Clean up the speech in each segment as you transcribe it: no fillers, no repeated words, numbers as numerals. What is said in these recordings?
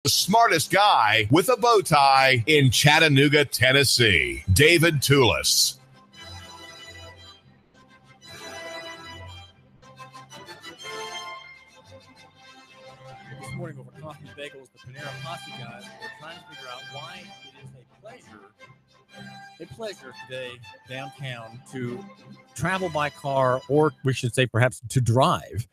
The smartest guy with a bow tie in Chattanooga, Tennessee, David Toulis. This morning over coffee and bagels, the Panera Posse guys were trying to figure out why it is a pleasure today downtown to travel by car, or we should say perhaps to drive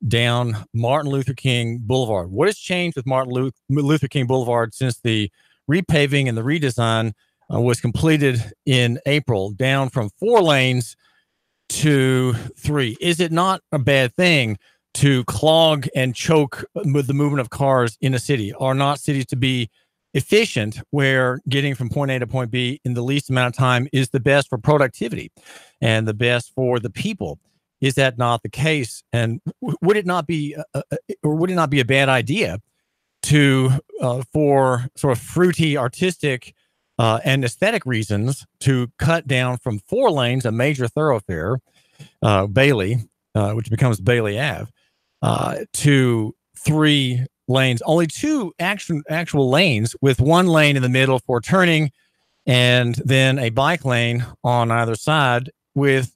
down Martin Luther King Boulevard. What has changed with Martin Luther King Boulevard since the repaving and the redesign was completed in April, down from 4 lanes to 3? Is it not a bad thing to clog and choke with the movement of cars in a city? Are not cities to be efficient where getting from point A to point B in the least amount of time is the best for productivity and the best for the people? Is that not the case? And would it not be a bad idea to, for sort of fruity, artistic, and aesthetic reasons, to cut down from 4 lanes, a major thoroughfare, Bailey, which becomes Bailey Ave, to 3 lanes, only 2 actual lanes, with 1 lane in the middle for turning, and then a bike lane on either side, with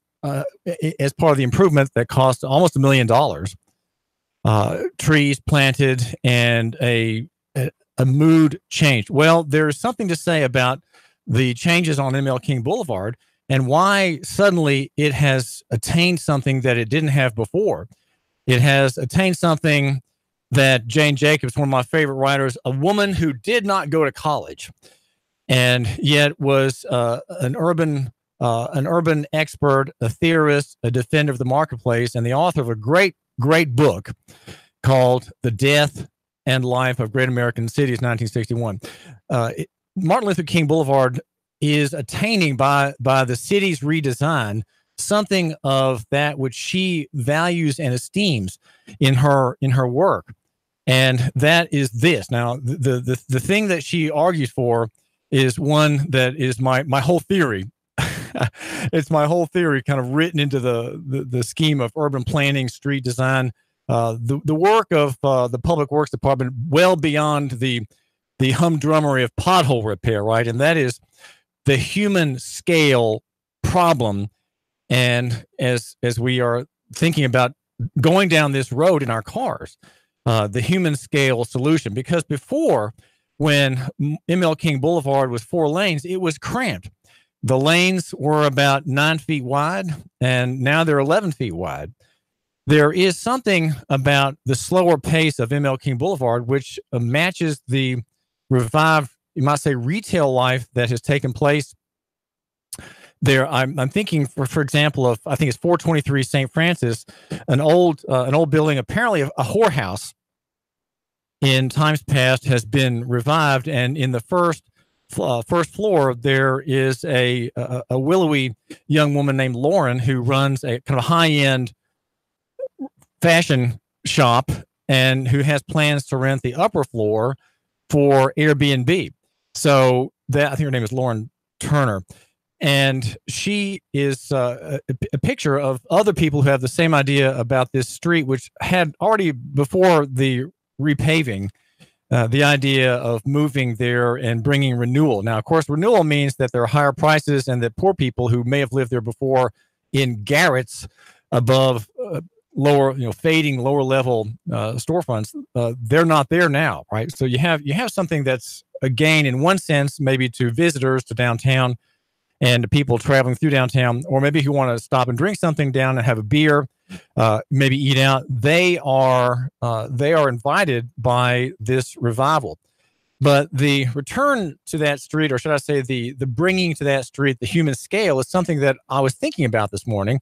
as part of the improvement that cost almost $1 million, trees planted and a mood changed. Well, there's something to say about the changes on ML King Boulevard and why suddenly it has attained something that it didn't have before. It has attained something that Jane Jacobs, one of my favorite writers, a woman who did not go to college and yet was an urban expert, a theorist, a defender of the marketplace, and the author of a great book called The Death and Life of Great American Cities, 1961. Martin Luther King Boulevard is attaining, by the city's redesign, something of that which she values and esteems in her work. And that is this. Now, the thing that she argues for is one that is my whole theory. It's my whole theory kind of written into the scheme of urban planning, street design, the work of the Public Works Department, well beyond the humdrummery of pothole repair, right? And that is the human scale problem. And as we are thinking about going down this road in our cars, the human scale solution, because before, when ML King Boulevard was 4 lanes, it was cramped. The lanes were about 9 feet wide, and now they're 11 feet wide. There is something about the slower pace of ML King Boulevard, which matches the revived, you might say, retail life that has taken place there. I'm thinking, for example, of, I think it's 423 St. Francis, an old building, apparently a whorehouse in times past, has been revived, and in the first floor, there is a willowy young woman named Lauren who runs a kind of high-end fashion shop and who has plans to rent the upper floor for Airbnb. So that, I think her name is Lauren Turner. And she is a picture of other people who have the same idea about this street, which had already, before the repaving, the idea of moving there and bringing renewal. Now, of course, renewal means that there are higher prices and that poor people who may have lived there before in garrets above fading lower level storefronts, they're not there now, right? So you have something that's a gain in one sense, maybe to visitors to downtown and to people traveling through downtown, or maybe who want to stop and drink something down and have a beer, maybe eat out. They are invited by this revival. But the return to that street, or should I say the bringing to that street, the human scale, is something that I was thinking about this morning.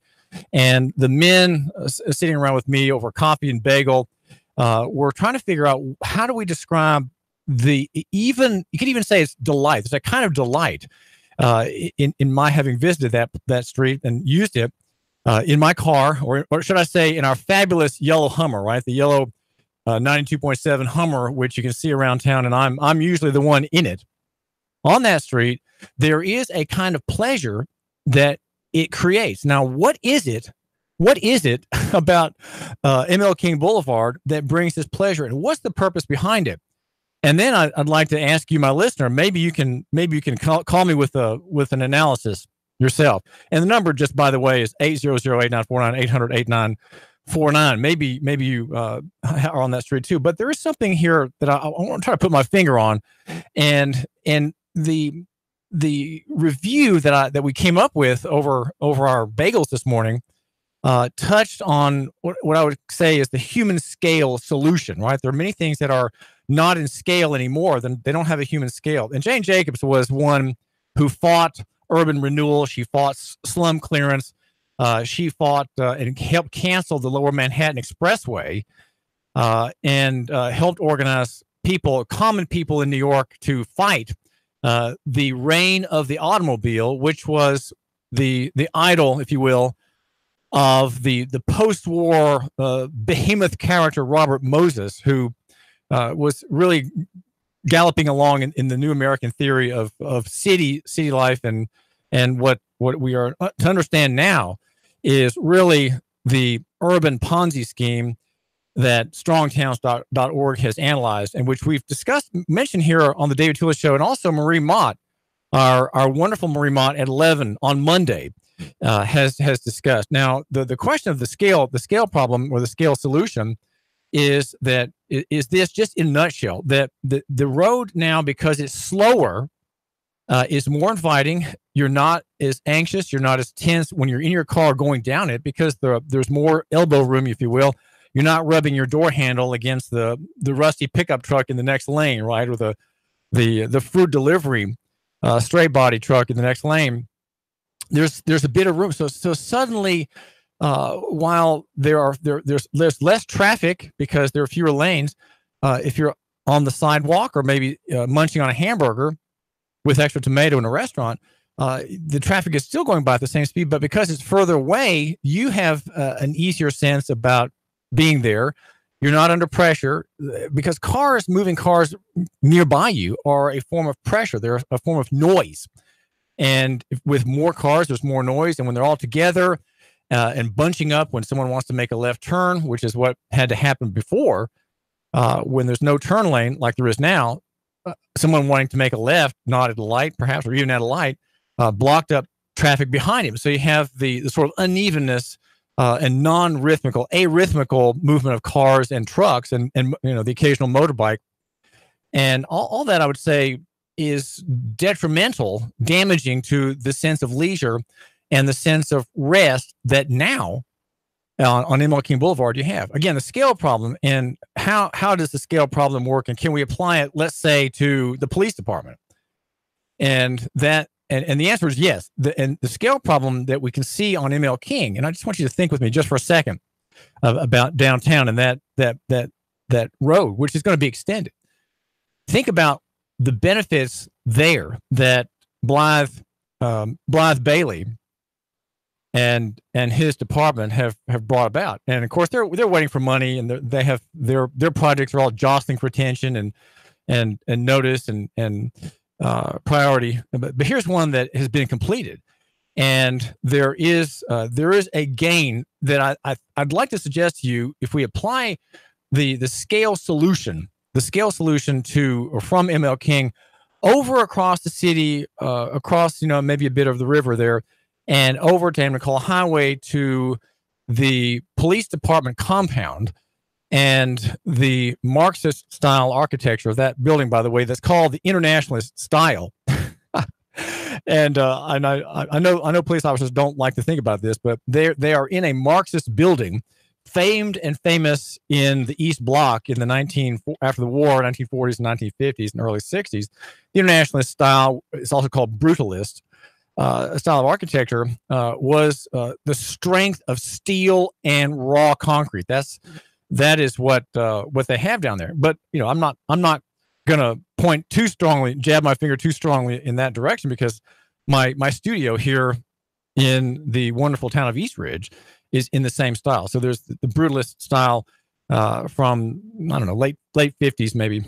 And the men sitting around with me over coffee and bagel were trying to figure out, how do we describe you could even say it's delight. There's a kind of delight in my having visited that street and used it in my car, or should I say in our fabulous yellow Hummer, right? The yellow 92.7 Hummer, which you can see around town, and I'm usually the one in it. On that street, there is a kind of pleasure that it creates. Now, what is it about ML King Boulevard that brings this pleasure, and what's the purpose behind it? And then I'd like to ask you, my listener, maybe you can call me with an analysis yourself. And the number, just by the way, is 800-8949, 800-8949. Maybe you are on that street too. But there is something here that I want to try to put my finger on, and the review that we came up with over our bagels this morning touched on what I would say is the human scale solution. Right, there are many things that are not in scale anymore. Then they don't have a human scale. And Jane Jacobs was one who fought urban renewal. She fought slum clearance. She fought and helped cancel the Lower Manhattan Expressway, and helped organize common people in New York, to fight the reign of the automobile, which was the idol, if you will, of the post-war behemoth character Robert Moses, who was really galloping along in the new American theory of city life, and what we are to understand now is really the urban Ponzi scheme that strongtowns.org has analyzed, and which we've mentioned here on the David Tula Show, and also Marie Mott, our wonderful Marie Mott at 11 on Monday, has discussed. Now, the question of the scale problem or the scale solution is this, just in a nutshell, that the road now, because it's slower, is more inviting. You're not as anxious. You're not as tense when you're in your car going down it, because there's more elbow room, if you will. You're not rubbing your door handle against the rusty pickup truck in the next lane, right? Or the fruit delivery straight body truck in the next lane. There's a bit of room. So suddenly, while there's less traffic because there are fewer lanes, if you're on the sidewalk or maybe munching on a hamburger with extra tomato in a restaurant, the traffic is still going by at the same speed, but because it's further away, you have an easier sense about being there. You're not under pressure, because moving cars nearby you are a form of pressure. They're a form of noise. And with more cars, there's more noise. And when they're all together and bunching up when someone wants to make a left turn, which is what had to happen before, when there's no turn lane like there is now, someone wanting to make a left, not at a light perhaps, or even at a light, blocked up traffic behind him. So you have the sort of unevenness and arrhythmical movement of cars and trucks, and the occasional motorbike. And all that, I would say, is detrimental, damaging to the sense of leisure and the sense of rest that now on ML King Boulevard you have. Again, the scale problem, and how does the scale problem work, and can we apply it, let's say, to the police department? And the answer is yes. And the scale problem that we can see on ML King, and I just want you to think with me just for a second about downtown and that road, which is going to be extended. Think about the benefits there that Blythe Bailey and his department have brought about. And of course, they're waiting for money, and they have their projects are all jostling for attention and notice and priority. But here's one that has been completed, and there is a gain that I'd like to suggest to you. If we apply the scale solution from ML King over across the city, across maybe a bit of the river there, and over to McCall Highway to the police department compound, and the Marxist style architecture of that building, by the way, that's called the Internationalist style. And I know police officers don't like to think about this, but they are in a Marxist building, famed and famous in the East Bloc in after the war, 1940s and 1950s and early 60s. The Internationalist style is also called brutalist. A style of architecture was the strength of steel and raw concrete. That is what they have down there. But I'm not gonna jab my finger too strongly in that direction, because my studio here in the wonderful town of East Ridge is in the same style. So there's the brutalist style from, I don't know, late 50s maybe,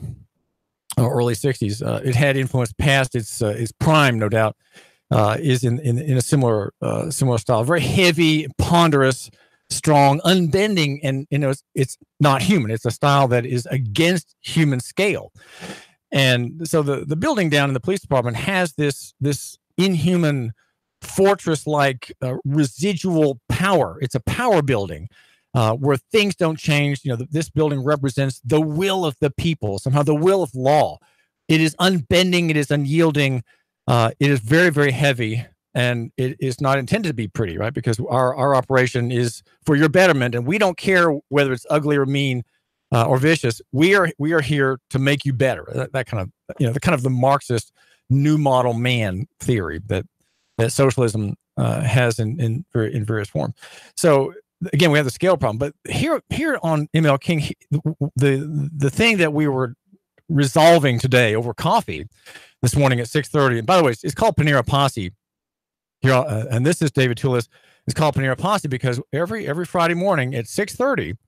or early 60s. It had influence past its prime, no doubt. Is in a similar style, very heavy, ponderous, strong, unbending, and it's not human. It's a style that is against human scale. And so the building down in the police department has this inhuman fortress-like residual power. It's a power building where things don't change. This building represents the will of the people, somehow the will of law. It is unbending. It is unyielding. It is very, very heavy, and it is not intended to be pretty, right? Because our operation is for your betterment, and we don't care whether it's ugly or mean or vicious. We are here to make you better. That kind of the Marxist new model man theory that socialism has in various forms. So again, we have the scale problem. But here on ML King, the thing that we were resolving today over coffee this morning at 6:30. And by the way, it's called Panera Posse here, and this is David Toulis. It's called Panera Posse because every Friday morning at 6:30,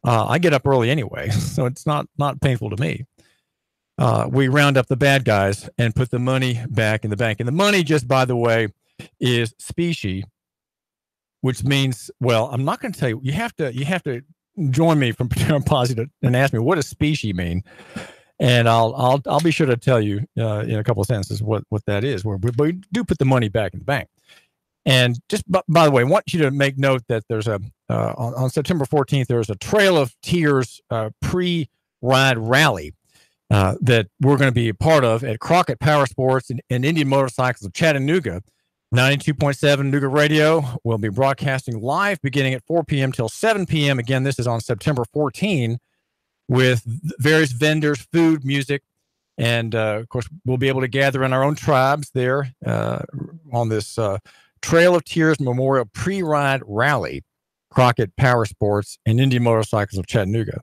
I get up early anyway, so it's not painful to me. We round up the bad guys and put the money back in the bank. And the money, just by the way, is specie, which means, well, I'm not going to tell you. You have to join me from Panera Posse and ask me, what does specie mean? And I'll be sure to tell you in a couple of sentences what that is. We do put the money back in the bank. And just by the way, I want you to make note that there's on September 14th, there's a Trail of Tears pre-ride rally that we're going to be a part of at Crockett Power Sports and Indian Motorcycles of Chattanooga. 92.7 Nooga Radio will be broadcasting live beginning at 4 p.m. till 7 p.m. Again, this is on September 14 with various vendors, food, music, and of course, we'll be able to gather in our own tribes there on this Trail of Tears Memorial Pre-Ride Rally, Crockett Power Sports and Indian Motorcycles of Chattanooga.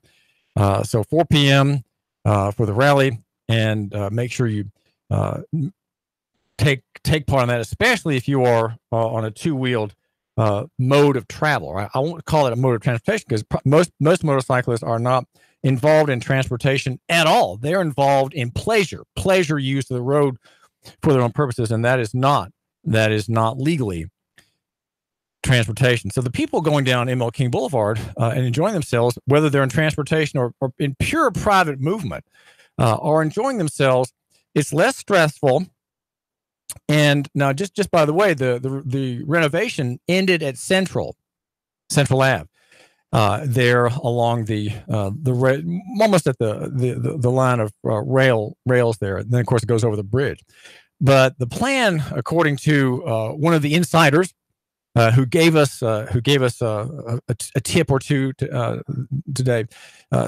So 4 p.m. For the rally, and make sure you take part in that, especially if you are on a two-wheeled mode of travel. Right? I won't call it a mode of transportation because most motorcyclists are not involved in transportation at all. They're involved in pleasure use of the road for their own purposes, and that is not legally transportation. So the people going down ML King Boulevard and enjoying themselves, whether they're in transportation or in pure private movement, are enjoying themselves. It's less stressful. And now, just by the way, the renovation ended at Central Ave. There along the almost at the line of rails there. And then of course it goes over the bridge. But the plan, according to one of the insiders who gave us a tip or two today,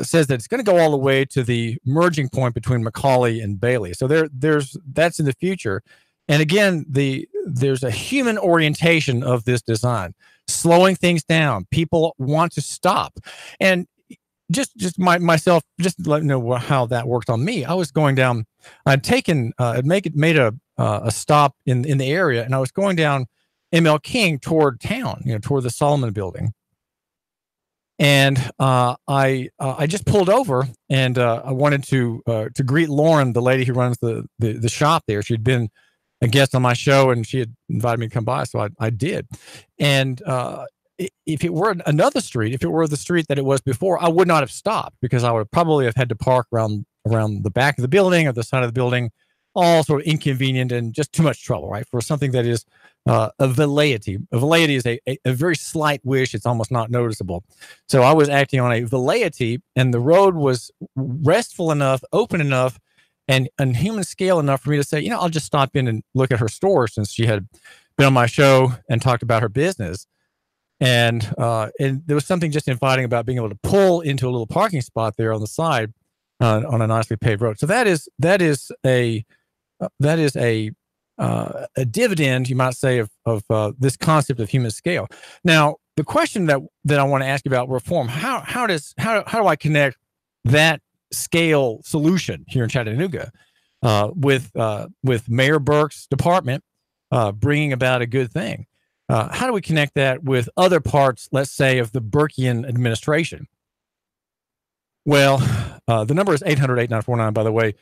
says that it's going to go all the way to the merging point between McCauley and Bailey. So that's in the future. And again, there's a human orientation of this design, slowing things down. People want to stop. And just myself, just to let you know how that worked on me. I was going down, I'd made a stop in the area, and I was going down ML King toward town, toward the Solomon building. And I just pulled over, and I wanted to greet Lauren, the lady who runs the shop there. She'd been a guest on my show, and she had invited me to come by, so I did. And if it were another street, if it were the street that it was before, I would not have stopped because I would probably have had to park around the back of the building or the side of the building, all sort of inconvenient and just too much trouble, right? For something that is a velleity. A velleity is a very slight wish. It's almost not noticeable. So I was acting on a velleity, and the road was restful enough, open enough, and human scale enough for me to say, I'll just stop in and look at her store since she had been on my show and talked about her business. And there was something just inviting about being able to pull into a little parking spot there on the side on a nicely paved road. So that is a dividend, you might say, of this concept of human scale. Now, the question that I want to ask you about reform: how do I connect that scale solution here in Chattanooga with Mayor Burke's department bringing about a good thing? How do we connect that with other parts, let's say, of the Burkean administration? Well, the number is 800-8949, by the way.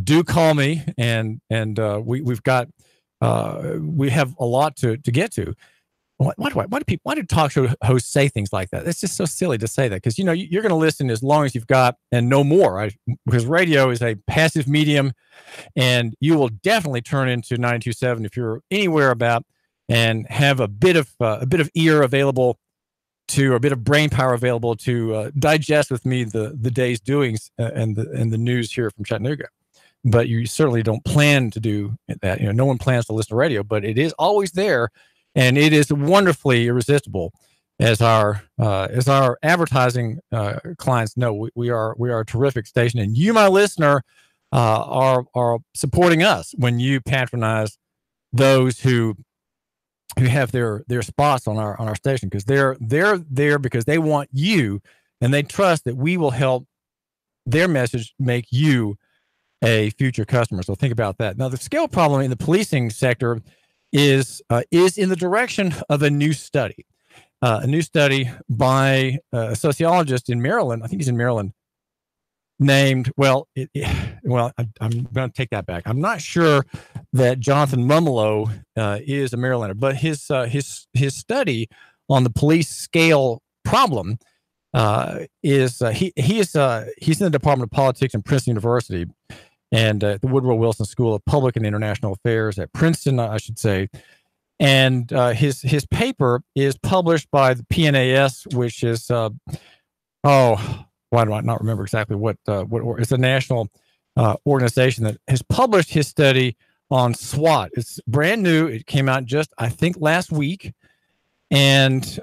Do call me, and we have a lot to get to. Why do talk show hosts say things like that? It's just so silly to say that, because you're going to listen as long as you've got and no more, right? Because radio is a passive medium, and you will definitely turn into 92.7 if you're anywhere about and have a bit of ear available to, or a bit of brain power available to digest with me the day's doings and the news here from Chattanooga. But you certainly don't plan to do that. No one plans to listen to radio, but it is always there. And it is wonderfully irresistible, as our advertising clients know. We are a terrific station, and you, my listener, are supporting us when you patronize those who have their spots on our station, because they're there because they want you, and they trust that we will help their message make you a future customer. So think about that. Now, the scale problem in the policing sector is in the direction of a new study by a sociologist in Maryland. I think he's in Maryland. Named I'm going to take that back. I'm not sure that Jonathan Mumolo is a Marylander, but his study on the police scale problem he's in the Department of Politics at Princeton University, and the Woodrow Wilson School of Public and International Affairs at Princeton, I should say. And his paper is published by the PNAS, which is why do I not remember exactly what it's a national organization that has published his study on SWAT. It's brand new. It came out just, I think, last week, and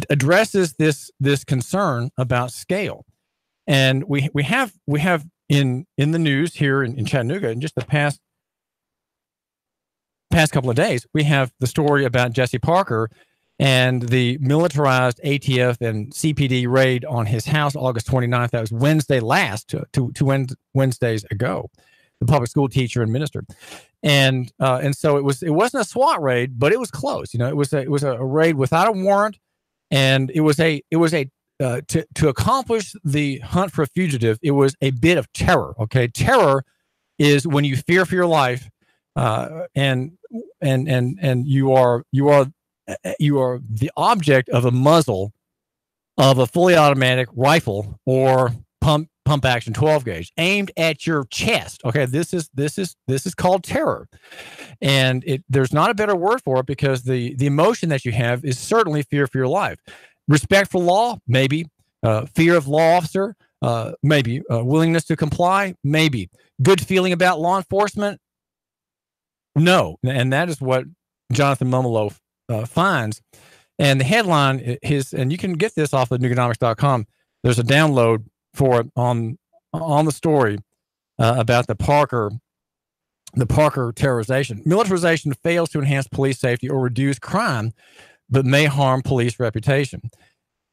addresses this concern about scale. And we have in the news here in Chattanooga in just the past couple of days, we have the story about Jesse Parker and the militarized ATF and CPD raid on his house August 29th. That was Wednesday last, two Wednesdays ago. The public school teacher and minister, and so it wasn't a SWAT raid, but it was close. It was a raid without a warrant, and it was to accomplish the hunt for a fugitive. It was a bit of terror. Okay, terror is when you fear for your life, and you are the object of a muzzle of a fully automatic rifle or pump action 12 gauge aimed at your chest. Okay, this is called terror, and there's not a better word for it, because the emotion that you have is certainly fear for your life. Respect for law, maybe. Fear of law officer, maybe. Willingness to comply, maybe. Good feeling about law enforcement, no. And that is what Jonathan Mumolo finds. And the headline is, and you can get this off of Nuganomics.com. There's a download for it on the story about the Parker terrorization. Militarization fails to enhance police safety or reduce crime, but may harm police reputation.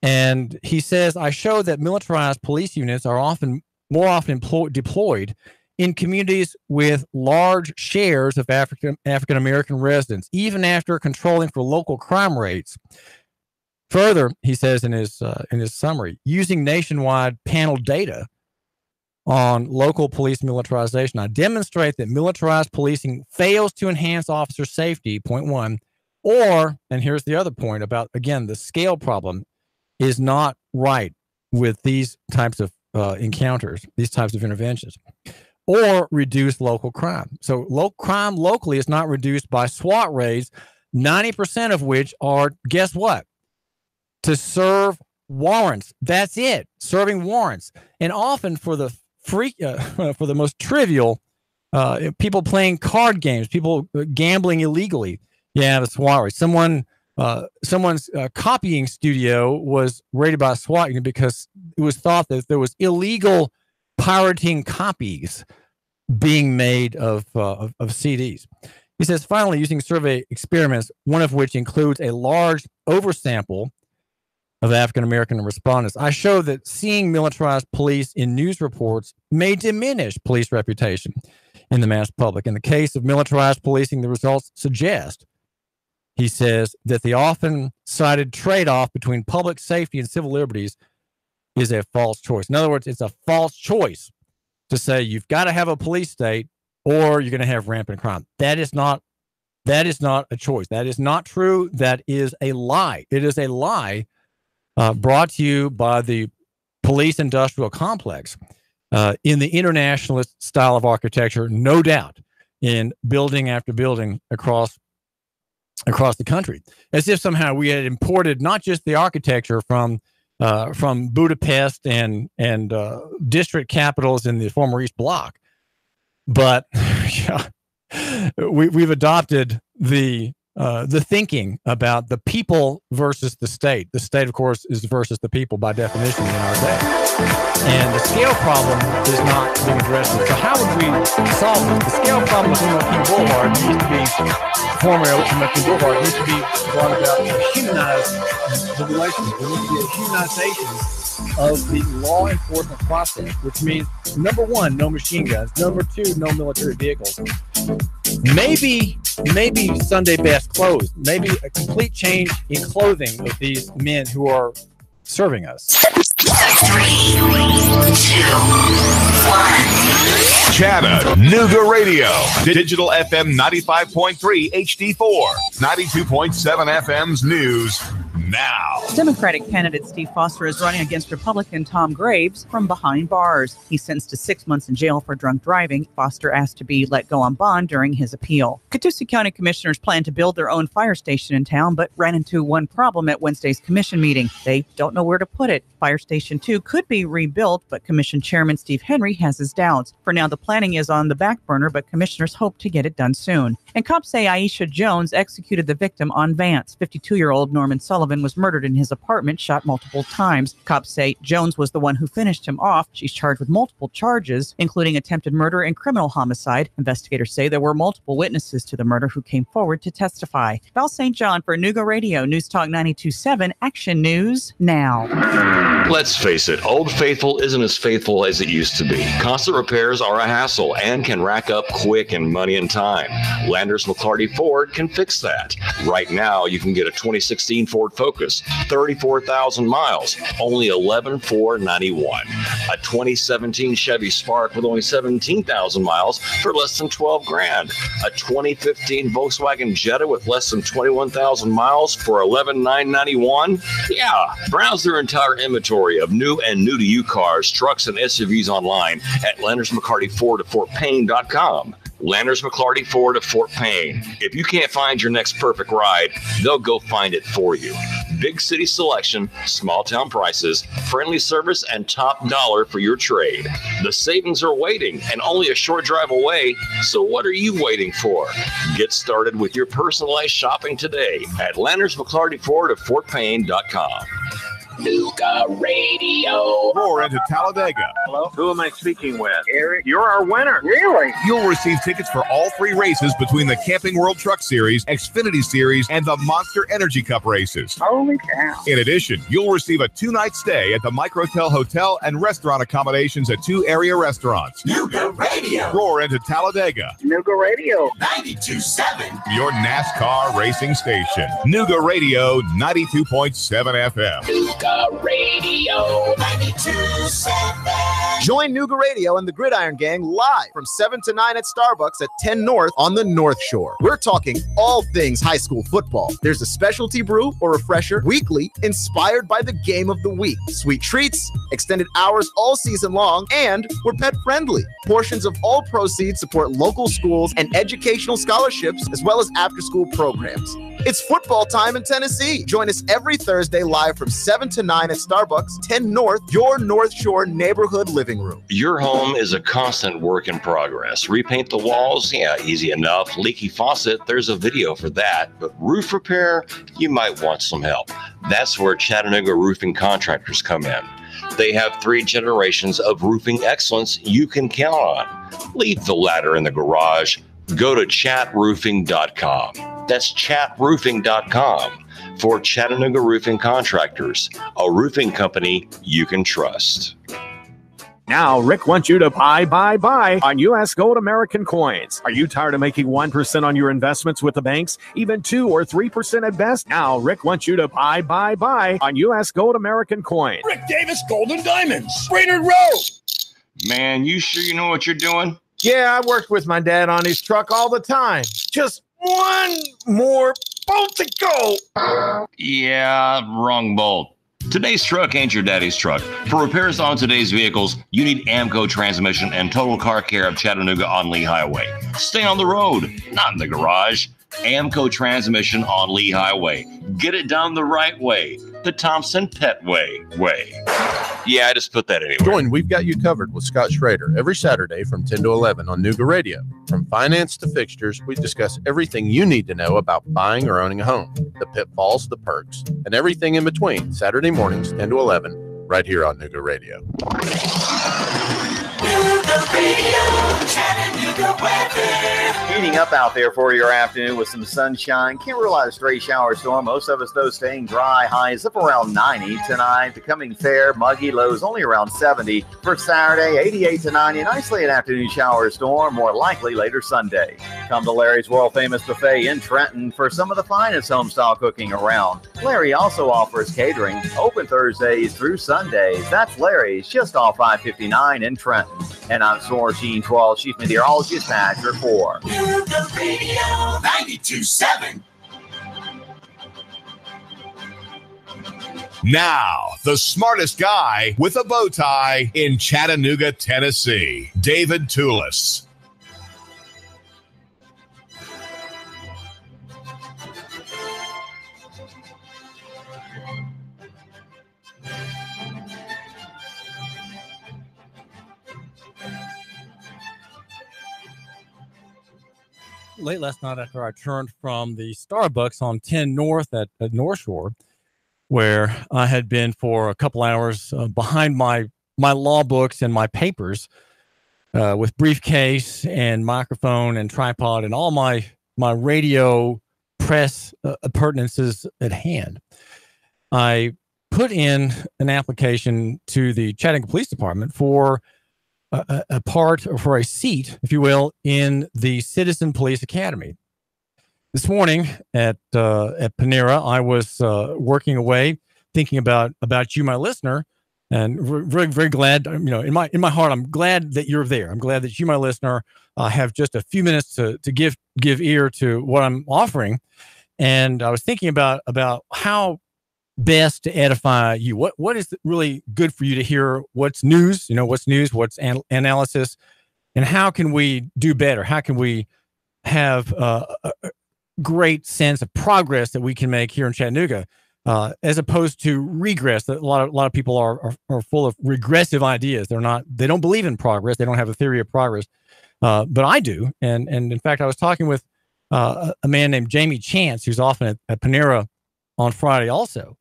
And he says, I show that militarized police units are more often deployed in communities with large shares of African American residents, even after controlling for local crime rates. Further, he says in his summary, using nationwide panel data on local police militarization, I demonstrate that militarized policing fails to enhance officer safety, point one, or, and here's the other point about, again, the scale problem is not right with these types of encounters, these types of interventions, or reduce local crime. So crime locally is not reduced by SWAT raids, 90% of which are, guess what? To serve warrants. That's it. Serving warrants. And often for the for the most trivial, people playing card games, people gambling illegally. Yeah, the SWAT raid. Someone's copying studio was raided by a SWAT unit because it was thought that there was illegal pirating copies being made of CDs. He says, finally, using survey experiments, one of which includes a large oversample of African-American respondents, I show that seeing militarized police in news reports may diminish police reputation in the mass public. In the case of militarized policing, the results suggest, he says, that the often cited trade-off between public safety and civil liberties is a false choice. In other words, it's a false choice to say you've got to have a police state or you're going to have rampant crime. That is not That is not a choice. That is not true. That is a lie. It is a lie brought to you by the police industrial complex in the internationalist style of architecture, no doubt, in building after building across the country, as if somehow we had imported not just the architecture from Budapest and district capitals in the former East Bloc, but we've adopted the thinking about the people versus the state. The state, of course, is versus the people by definition in our day. And the scale problem is not being addressed. So how would we solve this? The scale problem of MLK Boulevard needs to be, former MLK Boulevard needs to be brought about to humanize the relationship. There needs to be a humanization of the law enforcement process, which means, number one, no machine guns. Number two, no military vehicles. Maybe Sunday best clothes. Maybe a complete change in clothing of these men who are serving us. 3, 2, 1. Chattanooga Radio. Digital FM 95.3 HD4. 92.7 FM's news now. Democratic candidate Steve Foster is running against Republican Tom Graves from behind bars. He's sentenced to 6 months in jail for drunk driving. Foster asked to be let go on bond during his appeal. Catoosa County commissioners plan to build their own fire station in town, but ran into one problem at Wednesday's commission meeting. They don't know where to put it. Fire Station 2 could be rebuilt, but Commission Chairman Steve Henry has his doubts. For now, the planning is on the back burner, but commissioners hope to get it done soon. And cops say Aisha Jones executed the victim on Vance. 52-year-old Norman Sullivan was murdered in his apartment, shot multiple times. Cops say Jones was the one who finished him off. She's charged with multiple charges, including attempted murder and criminal homicide. Investigators say there were multiple witnesses to the murder who came forward to testify. Val St. John for Chattanooga Radio, News Talk 92.7, Action News Now. Let's face it, Old Faithful isn't as faithful as it used to be. Constant repairs are a hassle and can rack up quick in money and time. Landers McClarty Ford can fix that. Right now, you can get a 2016 Ford Focus, 34,000 miles, only $11,491. A 2017 Chevy Spark with only 17,000 miles for less than $12,000. A 2015 Volkswagen Jetta with less than 21,000 miles for $11,991. Yeah, browse their entire inventory of new and new-to-you cars, trucks, and SUVs online at Landers McClarty Ford at FortPayne.com. Landers McClarty Ford of Fort Payne. If you can't find your next perfect ride, they'll go find it for you. Big city selection, small town prices, friendly service, and top dollar for your trade. The savings are waiting and only a short drive away, so what are you waiting for? Get started with your personalized shopping today at Landers McClarty Ford of FortPayne.com. Chattanooga Radio. Roar into Talladega. Hello? Who am I speaking with? Eric. You're our winner. Really? You'll receive tickets for all 3 races between the Camping World Truck Series, Xfinity Series, and the Monster Energy Cup races. Holy cow. In addition, you'll receive a 2-night stay at the Microtel Hotel and restaurant accommodations at 2 area restaurants. Chattanooga Radio. Roar into Talladega. Chattanooga Radio. 92.7. Your NASCAR racing station. Chattanooga Radio 92.7 FM. Chattanooga Radio 92.7. Join Chattanooga Radio and the Gridiron Gang live from 7 to 9 at Starbucks at 10 North on the North Shore. We're talking all things high school football. There's a specialty brew or refresher weekly inspired by the game of the week. Sweet treats, extended hours all season long, and we're pet friendly. Portions of all proceeds support local schools and educational scholarships as well as after-school programs. It's football time in Tennessee. Join us every Thursday live from 7 to 9 at Starbucks, 10 North, your North Shore neighborhood living room. Your home is a constant work in progress. Repaint the walls? Yeah, easy enough. Leaky faucet? There's a video for that. But roof repair? You might want some help. That's where Chattanooga roofing contractors come in. They have 3 generations of roofing excellence you can count on. Leave the ladder in the garage. Go to chatroofing.com. That's chatroofing.com for Chattanooga Roofing Contractors, a roofing company you can trust. Now, Rick wants you to buy on U.S. Gold American coins. Are you tired of making 1% on your investments with the banks, even 2 or 3% at best? Now, Rick wants you to buy on U.S. Gold American coins. Rick Davis Gold and Diamonds, Brainerd Road. Man, you sure you know what you're doing? Yeah, I worked with my dad on his truck all the time. Just One more bolt to go. Yeah, wrong bolt. Today's truck ain't your daddy's truck. For repairs on today's vehicles, you need Amco Transmission and Total Car Care of Chattanooga on Lee Highway. Stay on the road, not in the garage. Amco Transmission on Lee Highway. Get it done the right way. The Thompson Pet way. Yeah, I just put that anywhere. Join We've Got You Covered with Scott Schrader every Saturday from 10 to 11 on Nooga Radio. From finance to fixtures, we discuss everything you need to know about buying or owning a home, the pitfalls, the perks, and everything in between. Saturday mornings, 10 to 11, right here on Nooga Radio. Nooga Radio, Chattanooga weather. Heating up out there for your afternoon with some sunshine. Can't rule out a stray shower storm. Most of us, though, staying dry. Highs up around 90 tonight. Becoming fair, muggy. Lows only around 70. For Saturday, 88 to 90. Nicely an afternoon shower storm. More likely later Sunday. Come to Larry's world-famous buffet in Trenton for some of the finest home-style cooking around. Larry also offers catering. Open Thursdays through Sundays. That's Larry's, just off 559 in Trenton. And I'm Soar Gene 12, Chief Meteorologist, Badger 4. Nooga Radio 92.7. Now, the smartest guy with a bow tie in Chattanooga, Tennessee, David Toulis. Late last night, after I turned from the Starbucks on 10 North at North Shore, where I had been for a couple hours behind my law books and my papers, with briefcase and microphone and tripod and all my radio press appurtenances at hand, I put in an application to the Chattanooga Police Department for a part, or for a seat, if you will, in the Citizen Police Academy. This morning at Panera, I was working away, thinking about you, my listener, and very, very glad. You know, in my heart, I'm glad that you're there. I'm glad that you, my listener, have just a few minutes to give ear to what I'm offering. And I was thinking about how best to edify you. What is really good for you to hear? What's news? You know, what's news? What's analysis? And how can we do better? How can we have a great sense of progress that we can make here in Chattanooga, as opposed to regress? That a lot of people are full of regressive ideas. They don't believe in progress. They don't have a theory of progress. But I do. And in fact, I was talking with a man named Jamie Chance, who's often at Panera on Friday also.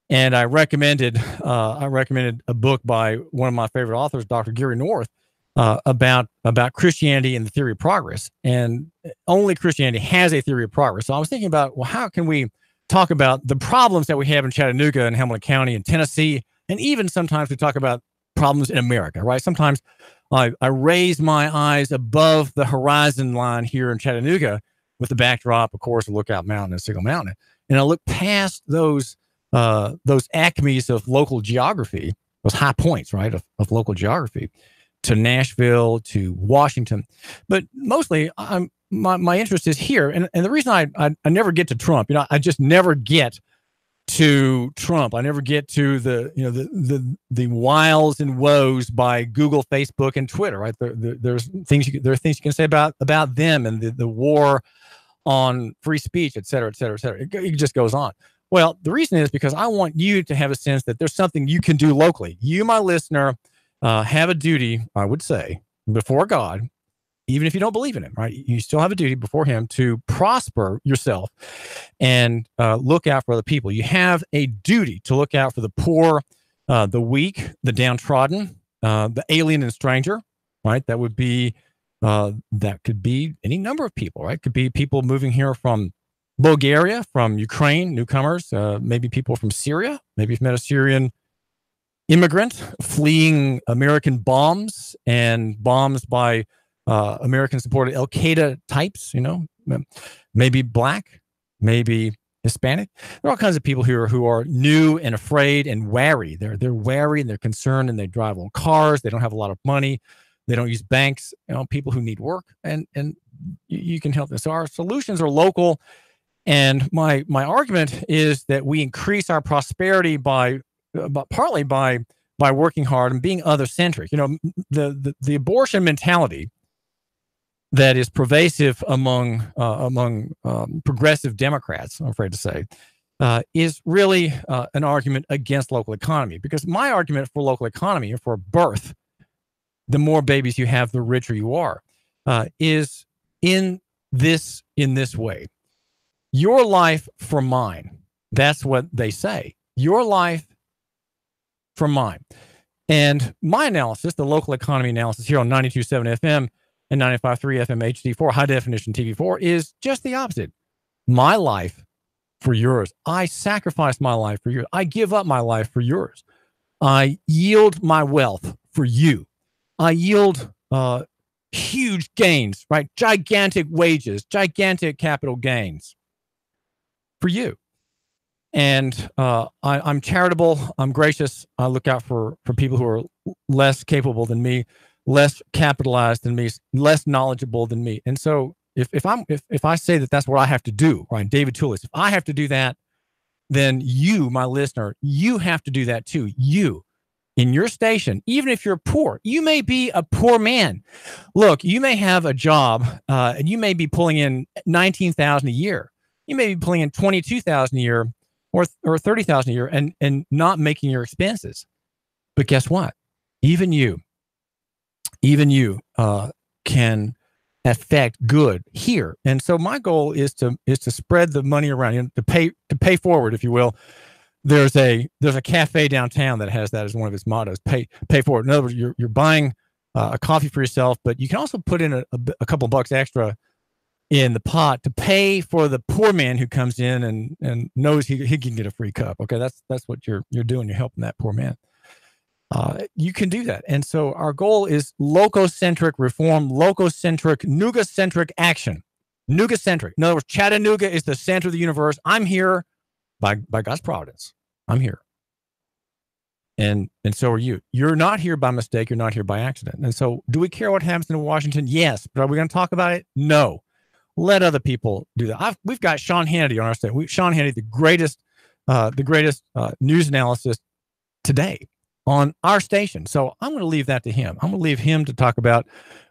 And I recommended a book by one of my favorite authors, Dr. Gary North, about Christianity and the theory of progress. And only Christianity has a theory of progress. So I was thinking about, well, how can we talk about the problems that we have in Chattanooga and Hamilton County and Tennessee, and even sometimes we talk about problems in America, right? Sometimes I raise my eyes above the horizon line here in Chattanooga with the backdrop, of course, of Lookout Mountain and Signal Mountain, and I look past those acmes of local geography, those high points, right, of local geography, to Nashville, to Washington. But mostly my interest is here. And the reason I never get to Trump, I just never get to Trump. I never get to the wiles and woes by Google, Facebook, and Twitter, right? There are things you can say about them and the war on free speech, et cetera, et cetera, et cetera. It just goes on. Well, the reason is because I want you to have a sense that there's something you can do locally. You, my listener, have a duty, I would say, before God, even if you don't believe in him, right? You still have a duty before him to prosper yourself and look out for other people. You have a duty to look out for the poor, the weak, the downtrodden, the alien and stranger, right? That could be any number of people, right? Could be people moving here from Bulgaria, from Ukraine, newcomers, maybe people from Syria. Maybe you've met a Syrian immigrant fleeing American bombs and bombs by American-supported Al-Qaeda types, maybe black, maybe Hispanic. There are all kinds of people here who are new and afraid and wary. They're wary and they're concerned, and they drive old cars. They don't have a lot of money. They don't use banks. People who need work, and you can help them. So our solutions are local. And my argument is that we increase our prosperity partly by working hard and being other-centric. You know, the abortion mentality that is pervasive among progressive Democrats, I'm afraid to say, is really an argument against local economy. Because my argument for local economy and for birth, the more babies you have, the richer you are, is in this way. Your life for mine. That's what they say. Your life for mine. And my analysis, the local economy analysis here on 92.7 FM and 95.3 FM HD4, high definition TV4, is just the opposite. My life for yours. I sacrifice my life for yours. I give up my life for yours. I yield my wealth for you. I yield huge gains, right? Gigantic wages, gigantic capital gains for you. And I'm charitable. I'm gracious. I look out for people who are less capable than me, less capitalized than me, less knowledgeable than me. And so if I say that that's what I have to do, right? David Toulis, if I have to do that, then you, my listener, you have to do that too. You, in your station, even if you're poor, you may be a poor man. Look, you may have a job and you may be pulling in $19,000 a year. You may be pulling in $22,000 a year or $30,000 a year and not making your expenses. But guess what? Even you can affect good here. And so my goal is to spread the money around, you know, to pay forward, if you will. There's a cafe downtown that has that as one of its mottos: pay forward. In other words, you're buying a coffee for yourself, but you can also put in a couple bucks extra in the pot to pay for the poor man who comes in and knows he can get a free cup. Okay, that's what you're doing. You're helping that poor man. You can do that. And so our goal is lococentric reform, lococentric, Nooga-centric action. Nooga-centric. In other words, Chattanooga is the center of the universe. I'm here by God's providence. I'm here. And so are you. You're not here by mistake. You're not here by accident. And so do we care what happens in Washington? Yes. But are we going to talk about it? No. Let other people do that. We've got Sean Hannity on our state. Sean Hannity, the greatest news analyst today on our station. So I'm going to leave that to him. I'm going to leave him to talk about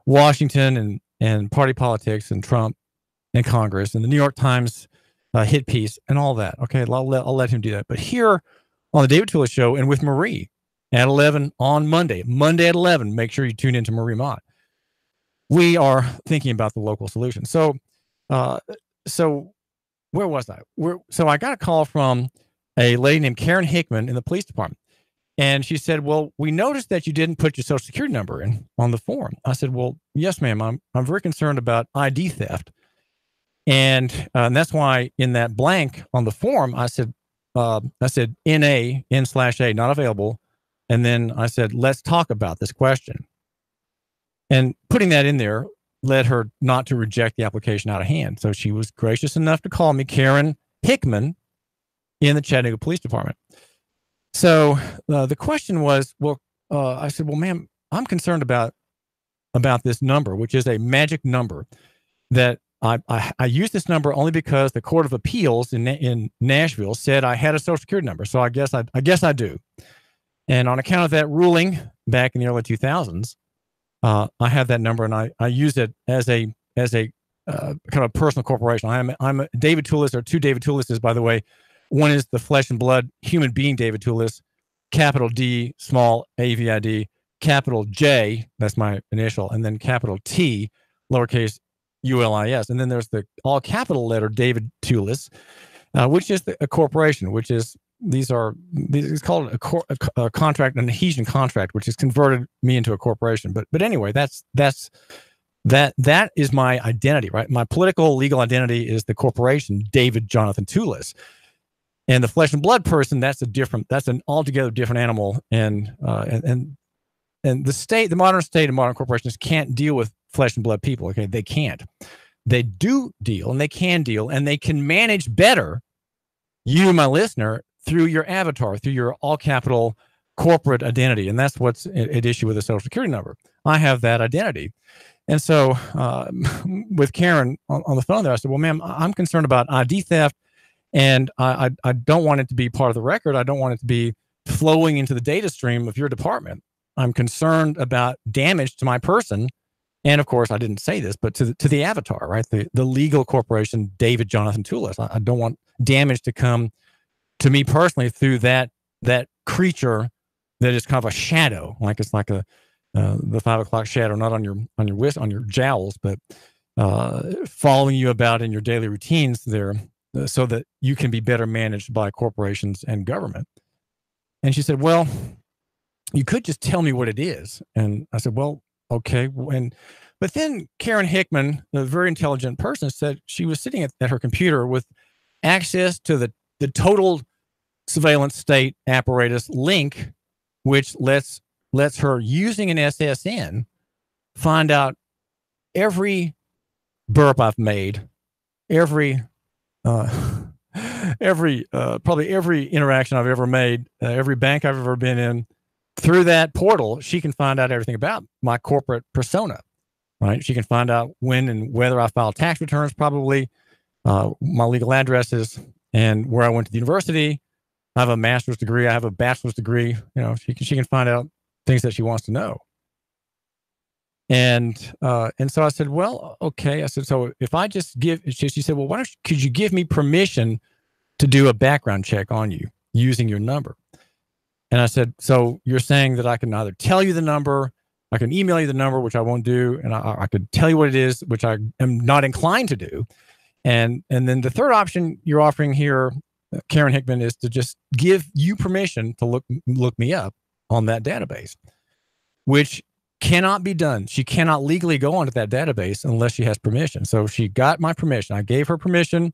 Washington and party politics and Trump and Congress and the New York Times hit piece and all that. Okay, I'll let him do that. But here on the David Toulis Show and with Marie at 11 on Monday at 11, make sure you tune into Marie Mott. We are thinking about the local solution. So where was I? So I got a call from a lady named Karen Hickman in the police department. And she said, well, we noticed that you didn't put your social security number in on the form. I said, well, yes, ma'am. I'm very concerned about ID theft. And that's why in that blank on the form, I said N/A, not available. And then I said, let's talk about this question. And putting that in there led her not to reject the application out of hand. So she was gracious enough to call me Karen Hickman in the Chattanooga Police Department. So the question was, I said, well, ma'am, I'm concerned about this number, which is a magic number that I use this number only because the Court of Appeals in Nashville said I had a social security number. So I guess I do. And on account of that ruling back in the early 2000s, I have that number and I use it as a kind of personal corporation. I'm a David Toulis, or two David Toulises, by the way. One is the flesh and blood human being David Toulis, capital D, small AVID, capital J, that's my initial, and then capital T, lowercase ULIS. And then there's the all capital letter David Toulis, which is a corporation, which is, it's called a contract, an adhesion contract, which has converted me into a corporation. But anyway, that is my identity, right? My political legal identity is the corporation, David Jonathan Toulis. And the flesh and blood person, that's an altogether different animal. And the modern state and modern corporations can't deal with flesh and blood people. Okay, they can't. They do deal, and they can deal, and they can manage better, you, my listener, through your avatar, through your all capital corporate identity. And that's what's at issue with the social security number. I have that identity. And so with Karen on the phone there, I said, well, ma'am, I'm concerned about ID theft, and I don't want it to be part of the record. I don't want it to be flowing into the data stream of your department. I'm concerned about damage to my person. And of course, I didn't say this, but to the avatar, right? The legal corporation, David Jonathan Toulis. I don't want damage to come to me personally through that creature that is kind of a shadow, like it's like the 5 o'clock shadow, not on your jowls, but following you about in your daily routines there, so that you can be better managed by corporations and government. And she said, well, you could just tell me what it is. And I said, well, okay. But then Karen Hickman, a very intelligent person, said she was sitting at her computer with access to the total surveillance state apparatus link, which lets her, using an SSN, find out every burp I've made, probably every interaction I've ever made, every bank I've ever been in. Through that portal, she can find out everything about my corporate persona, right? She can find out when and whether I file tax returns, probably my legal addresses, and where I went to the university. I have a master's degree. I have a bachelor's degree. You know, she can find out things that she wants to know. And so I said, well, okay. I said, so if I just she said, well, could you give me permission to do a background check on you using your number? And I said, so you're saying that I can either tell you the number, I can email you the number, which I won't do, and I could tell you what it is, which I am not inclined to do. And then the third option you're offering here, Karen Hickman, is to just give you permission to look me up on that database, which cannot be done. She cannot legally go onto that database unless she has permission. So she got my permission. I gave her permission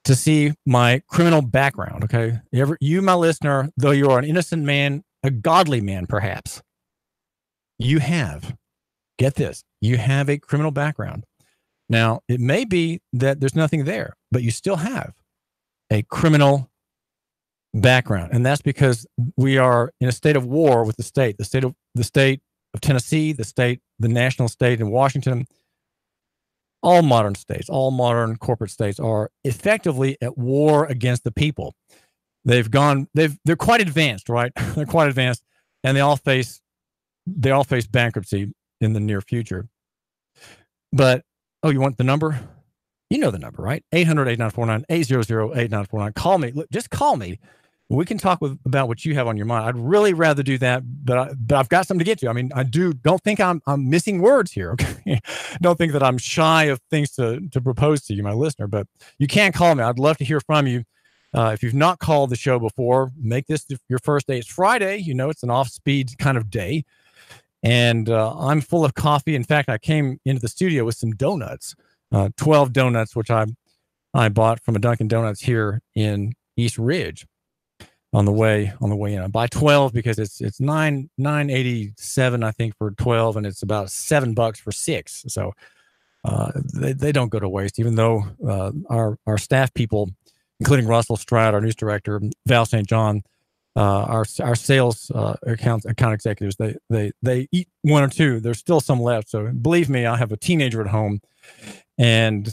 to see my criminal background. Okay. You, my listener, though you are an innocent man, a godly man, perhaps, you have, get this, you have a criminal background. Now, it may be that there's nothing there, but you still have a criminal background. And that's because we are in a state of war with the state of Tennessee, the national state in Washington. All modern states, all modern corporate states are effectively at war against the people. They're quite advanced, right? They're quite advanced, and they all face bankruptcy in the near future. But, you want the number? You know the number, right? 800-8949, 800-8949. Call me. Look, just call me. We can talk about what you have on your mind. I'd really rather do that, but I've got something to get to. I mean, don't think I'm missing words here. Okay, don't think that I'm shy of things to propose to you, my listener. But you can call me. I'd love to hear from you. If you've not called the show before, make this your first day. It's Friday. You know, it's an off-speed kind of day, and I'm full of coffee. In fact, I came into the studio with some donuts, 12 donuts, which I bought from a Dunkin' Donuts here in East Ridge. On the way in. I buy 12 because it's $9.87, I think, for 12, and it's about $7 for 6. So they don't go to waste, even though our staff people, including Russell Stroud, our news director, Val St. John, our sales account executives, they eat one or two. There's still some left. So believe me, I have a teenager at home, and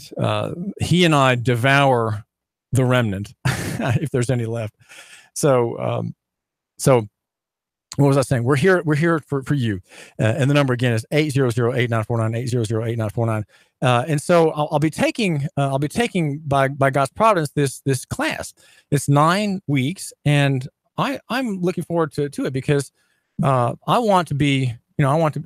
he and I devour the remnant if there's any left. So what was I saying? We're here for you. And the number again is 800-8949, 800-8949. And so I'll be taking by God's providence, this class. It's 9 weeks, and I'm looking forward to it because, I want to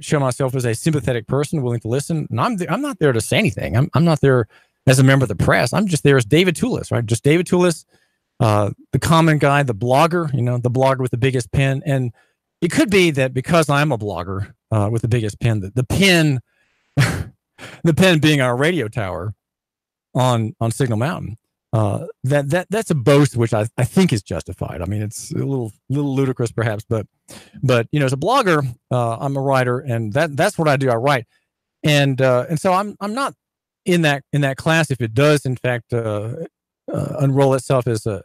show myself as a sympathetic person, willing to listen. And I'm not there to say anything. I'm not there as a member of the press. I'm just there as David Toulis, right? Just David Toulis. The common guy, the blogger, the blogger with the biggest pen. And it could be that because I'm a blogger with the biggest pen, the pen being our radio tower on Signal Mountain, that's a boast which I think is justified. I mean, it's a little ludicrous perhaps, but as a blogger, I'm a writer, and that's what I do. I write, and so I'm not in that class if it does in fact unroll itself as a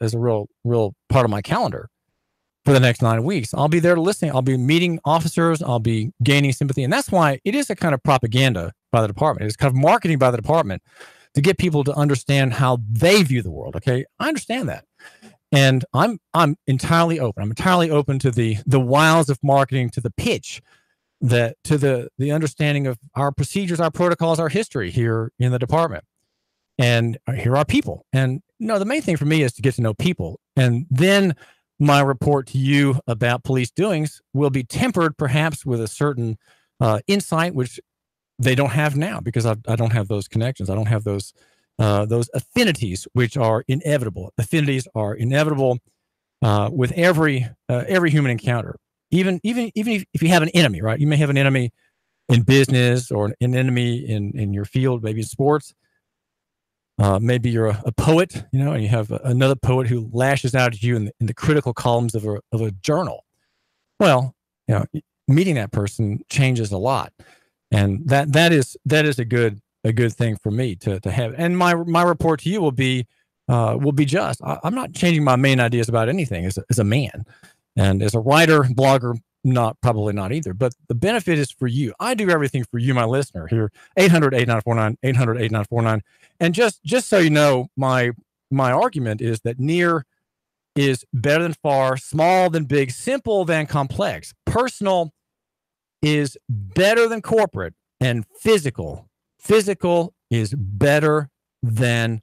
real part of my calendar for the next 9 weeks. I'll be there listening. I'll be meeting officers. I'll be gaining sympathy. And that's why it is a kind of propaganda by the department. It's kind of marketing by the department to get people to understand how they view the world. Okay. I understand that. And I'm entirely open. I'm entirely open to the wiles of marketing, to the pitch, to the understanding of our procedures, our protocols, our history here in the department. And here are people. And the main thing for me is to get to know people. And then my report to you about police doings will be tempered perhaps with a certain insight, which they don't have now, because I don't have those connections. I don't have those affinities, which are inevitable. Affinities are inevitable with every human encounter. Even if you have an enemy, right? You may have an enemy in business or an enemy in your field, maybe sports. Maybe you're a poet, and you have another poet who lashes out at you in the critical columns of a journal. Well, meeting that person changes a lot, and that is a good thing for me to have. And my report to you will be just. I'm not changing my main ideas about anything as a man, and as a writer, blogger, probably not either. But the benefit is for you. I do everything for you, my listener. Here, 800-8949, 800-8949. And just so you know, my argument is that near is better than far, small than big, simple than complex. Personal is better than corporate, and physical is better than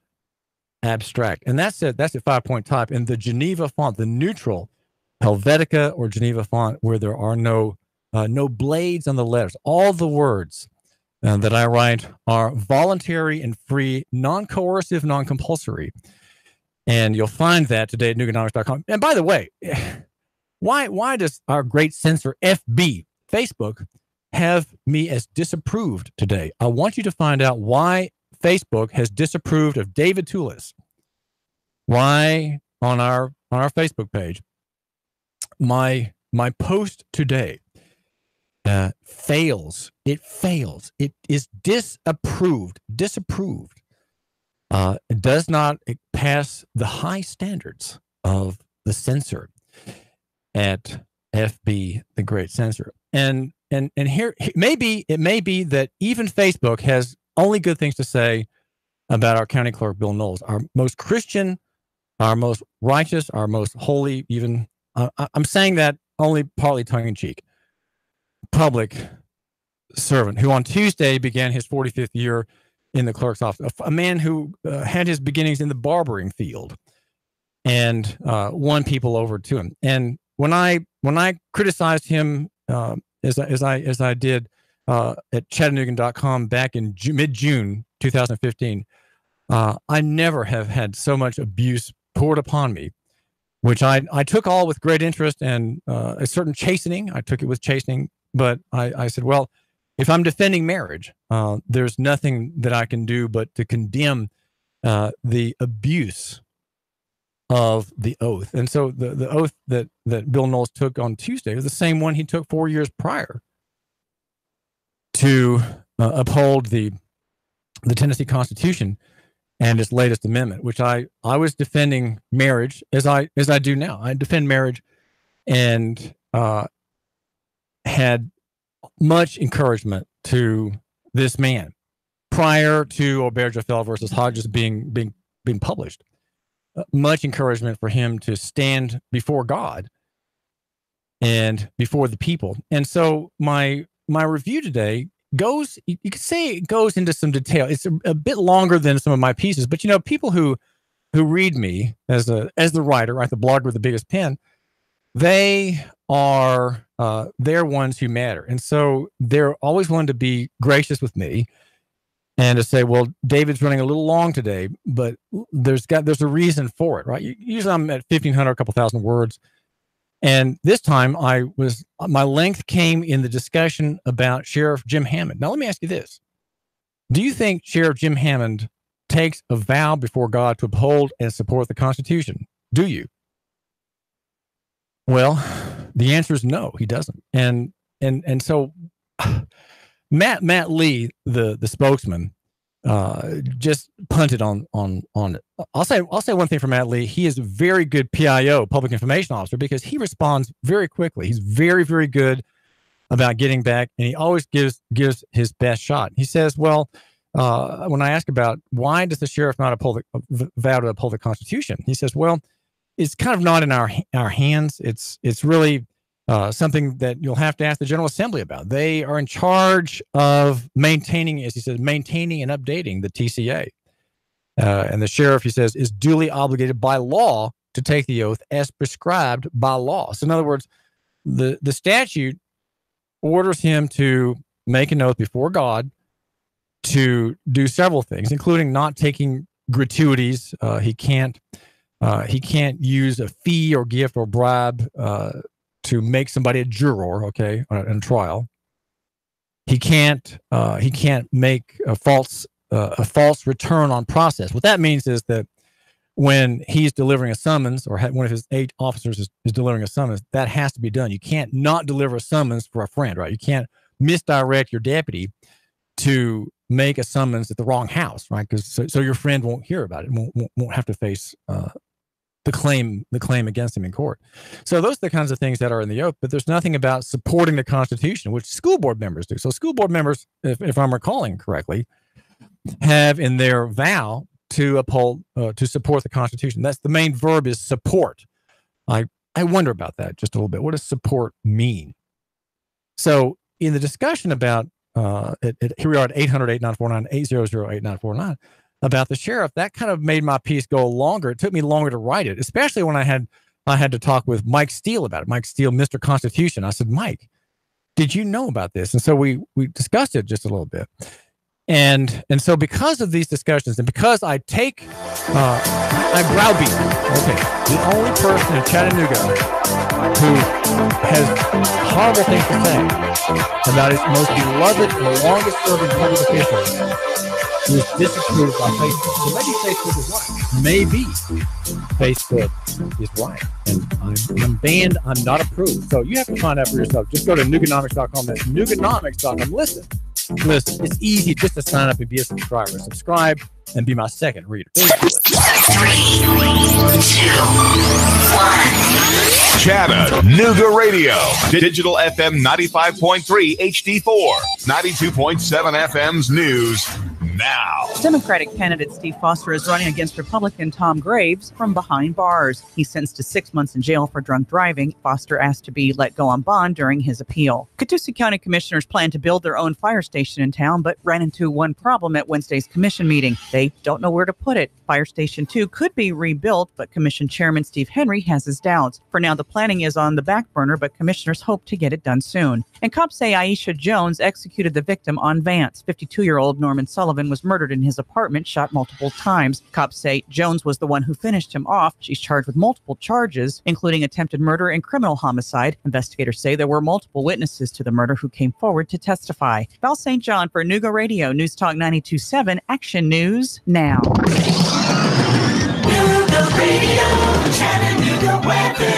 abstract. And that's at 5-point type. And the Geneva font, the neutral Helvetica or Geneva font, where there are no blades on the letters. All the words that I write are voluntary and free, non-coercive, non-compulsory. And you'll find that today at Nuganomics.com. And by the way, why does our great censor FB, Facebook, have me as disapproved today? I want you to find out why Facebook has disapproved of David Toulis. Why on our Facebook page, my post today fails. It fails. It is disapproved. It does not pass the high standards of the censor at FB, the great censor. And here it may be that even Facebook has only good things to say about our county clerk, Bill Knowles, our most Christian, our most righteous, our most holy, even I'm saying that only partly tongue in cheek, public servant who on Tuesday began his 45th year in the clerk's office, a man who had his beginnings in the barbering field and won people over to him. And when I criticized him as I did at Chattanooga.com back in mid-June 2015, I never have had so much abuse poured upon me, which I took all with great interest and a certain chastening. I took it with chastening, but I said, well, if I'm defending marriage, there's nothing that I can do but to condemn the abuse of the oath. And so the oath that Bill Knowles took on Tuesday was the same one he took 4 years prior to uphold the Tennessee Constitution and its latest amendment, which I was defending marriage as I do now. I defend marriage and had much encouragement to this man prior to Auberge-Fell versus Hodges being published. Much encouragement for him to stand before God and before the people. And so my review today goes, you could say it goes into some detail. It's a bit longer than some of my pieces, but people who read me as the writer, right, the blogger with the biggest pen, they're ones who matter. And so they're always willing to be gracious with me and to say, well, David's running a little long today, but there's a reason for it, right? Usually I'm at 1,500, a couple thousand words. And this time my length came in the discussion about Sheriff Jim Hammond. Now, let me ask you this. Do you think Sheriff Jim Hammond takes a vow before God to uphold and support the Constitution? Do you? Well, the answer is no, he doesn't. And so Matt Lee, the spokesman, just punted on it. I'll say one thing for Matt Lee. He is a very good PIO, public information officer, because he responds very quickly. He's very, very good about getting back, and he always gives his best shot. He says, well, when I ask about why does the sheriff not vow to uphold the Constitution, he says, well, it's kind of not in our hands. It's really something that you'll have to ask the General Assembly about. They are in charge of maintaining, as he says, maintaining and updating the TCA. And the sheriff, he says, is duly obligated by law to take the oath as prescribed by law. So in other words, the statute orders him to make an oath before God to do several things, including not taking gratuities. He can't use a fee or gift or bribe to make somebody a juror, okay, in a trial. He can't make a false return on process. What that means is that when he's delivering a summons, or one of his 8 officers is delivering a summons, that has to be done. You can't not deliver a summons for a friend, right? You can't misdirect your deputy to make a summons at the wrong house, right? Because so your friend won't hear about it, won't have to face the claim against him in court. So those are the kinds of things that are in the oath, but there's nothing about supporting the Constitution, which school board members do. So school board members, if I'm recalling correctly, have in their vow to uphold, to support the Constitution. That's the main verb, is support. I wonder about that just a little bit. What does support mean? So in the discussion about, here we are at 800-8949, 800-8949, about the sheriff, that kind of made my piece go longer. It took me longer to write it, especially when I had to talk with Mike Steele about it. Mike Steele, Mr. Constitution. I said, Mike, did you know about this? And so we discussed it just a little bit. And so because of these discussions, and because I browbeat, okay, the only person in Chattanooga who has horrible things to say about his most beloved and longest serving public official was disapproved by Facebook. So maybe Facebook is right. Maybe Facebook is right. And I'm banned. I'm not approved. So you have to find out for yourself. Just go to Nuganomics.com. That's Nuganomics.com. Listen, it's easy just to sign up and be a subscriber. Subscribe and be my second reader. 3, 2, 1. Chattanooga Radio. Digital FM 95.3 HD4. 92.7 FM's news now. Democratic candidate Steve Foster is running against Republican Tom Graves from behind bars. He's sentenced to 6 months in jail for drunk driving. Foster asked to be let go on bond during his appeal. Catoosa County commissioners plan to build their own fire station in town, but ran into one problem at Wednesday's commission meeting. They don't know where to put it. Fire Station 2 could be rebuilt, but Commission Chairman Steve Henry has his doubts. For now, the planning is on the back burner, but commissioners hope to get it done soon. And cops say Aisha Jones executed the victim on Vance. 52-year-old Norman Sullivan was murdered in his apartment, shot multiple times. Cops say Jones was the one who finished him off. She's charged with multiple charges, including attempted murder and criminal homicide. Investigators say there were multiple witnesses to the murder who came forward to testify. Val St. John for Nuga Radio, News Talk 92.7, Action News Now. Nuga Radio, Chattanooga weather.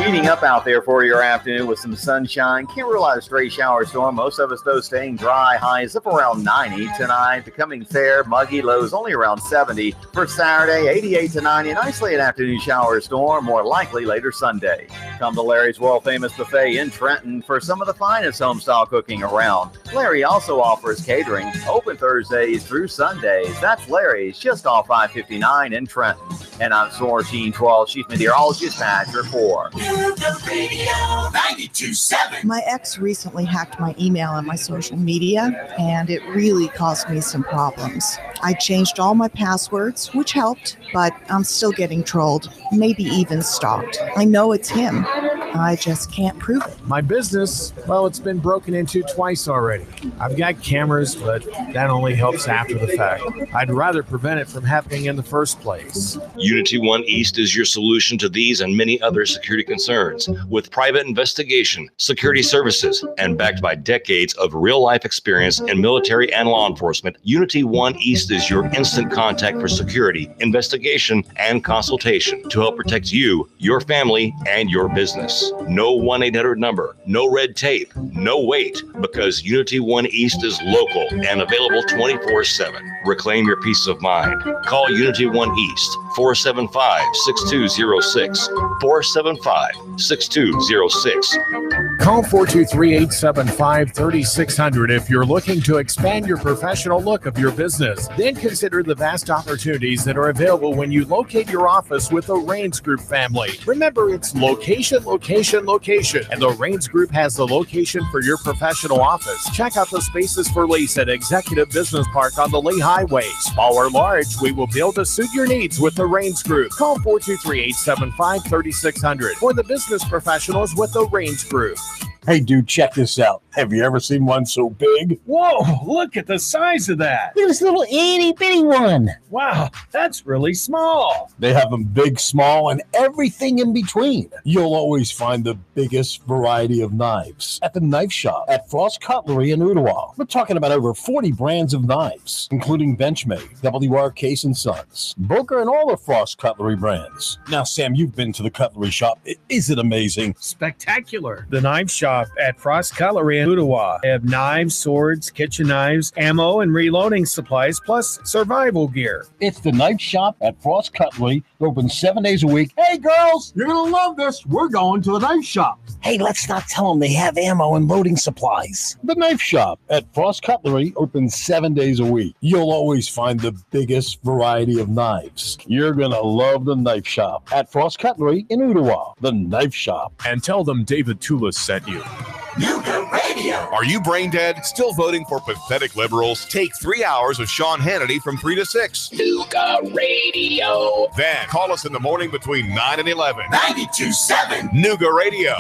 Heating up out there for your afternoon with some sunshine. Can't rule out a stray shower storm. Most of us, though, staying dry. Highs up around 90 tonight. Becoming fair, muggy. Lows only around 70. For Saturday, 88 to 90. An isolated afternoon shower storm, more likely later Sunday. Come to Larry's world-famous buffet in Trenton for some of the finest home-style cooking around. Larry also offers catering, open Thursdays through Sundays. That's Larry's, just off I-59 in Trenton. And I'm Sorgene 12, Chief Meteorologist, Badger 4. Nuga Radio 92.7. My ex recently hacked my email and my social media, and it really caused me some problems. I changed all my passwords, which helped, but I'm still getting trolled, maybe even stalked. I know it's him. I just can't prove it. My business, well, it's been broken into twice already. I've got cameras, but that only helps after the fact. I'd rather prevent it from happening in the first place. Unity One East is your solution to these and many other security concerns. With private investigation, security services, and backed by decades of real-life experience in military and law enforcement, Unity One East is your instant contact for security, investigation, and consultation to help protect you, your family, and your business. No 1-800 number, no red tape, no wait, because Unity One East is local and available 24/7. Reclaim your peace of mind. Call Unity One East, 475-6206, 475-6206. Call 423-875-3600 if you're looking to expand your professional look of your business. Then consider the vast opportunities that are available when you locate your office with the Raines Group family. Remember, it's location, location, location. And the Raines Group has the location for your professional office. Check out the spaces for lease at Executive Business Park on the Lee Highway. Small or large, we will be able to suit your needs with the Raines Group. Call 423-875-3600 for the business professionals with the Raines Group. Hey, dude, check this out. Have you ever seen one so big? Whoa, look at the size of that. Look at this little itty-bitty one. Wow, that's really small. They have them big, small, and everything in between. You'll always find the biggest variety of knives at the knife shop at Frost Cutlery in Ottawa. We're talking about over 40 brands of knives, including Benchmade, W.R. Case & Sons, Booker, and all the Frost Cutlery brands. Now, Sam, you've been to the cutlery shop. Is it amazing? Spectacular. The knife shop at Frost Cutlery in Ottawa. They have knives, swords, kitchen knives, ammo, and reloading supplies, plus survival gear. It's the knife shop at Frost Cutlery. Open 7 days a week. Hey, girls, you're going to love this. We're going to the knife shop. Hey, let's not tell them they have ammo and loading supplies. The knife shop at Frost Cutlery opens 7 days a week. You'll always find the biggest variety of knives. You're going to love the knife shop at Frost Cutlery in Ottawa. The knife shop. And tell them David Toulis sent you. Nuga Radio. Are you brain dead? Still voting for pathetic liberals? Take 3 hours of Sean Hannity from 3 to 6. Nuga Radio. Then call us in the morning between 9 and 11. 92.7 Nuga Radio.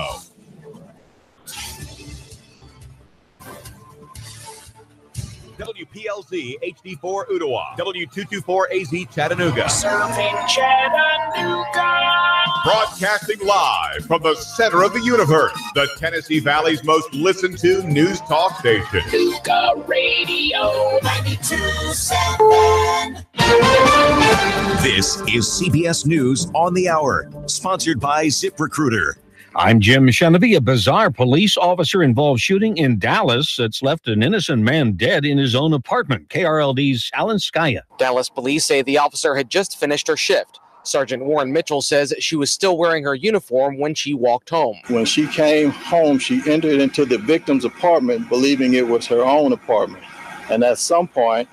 WPLZ HD4 Ottawa, W224AZ Chattanooga. Serving Chattanooga. Broadcasting live from the center of the universe, the Tennessee Valley's most listened to news talk station. Nuga Radio 92.7. This is CBS News on the Hour, sponsored by ZipRecruiter. I'm Jim Shenevy. A bizarre police officer-involved shooting in Dallas that's left an innocent man dead in his own apartment. KRLD's Alan Skaya. Dallas police say the officer had just finished her shift. Sergeant Warren Mitchell says she was still wearing her uniform when she walked home. When she came home, she entered into the victim's apartment, believing it was her own apartment. And at some point,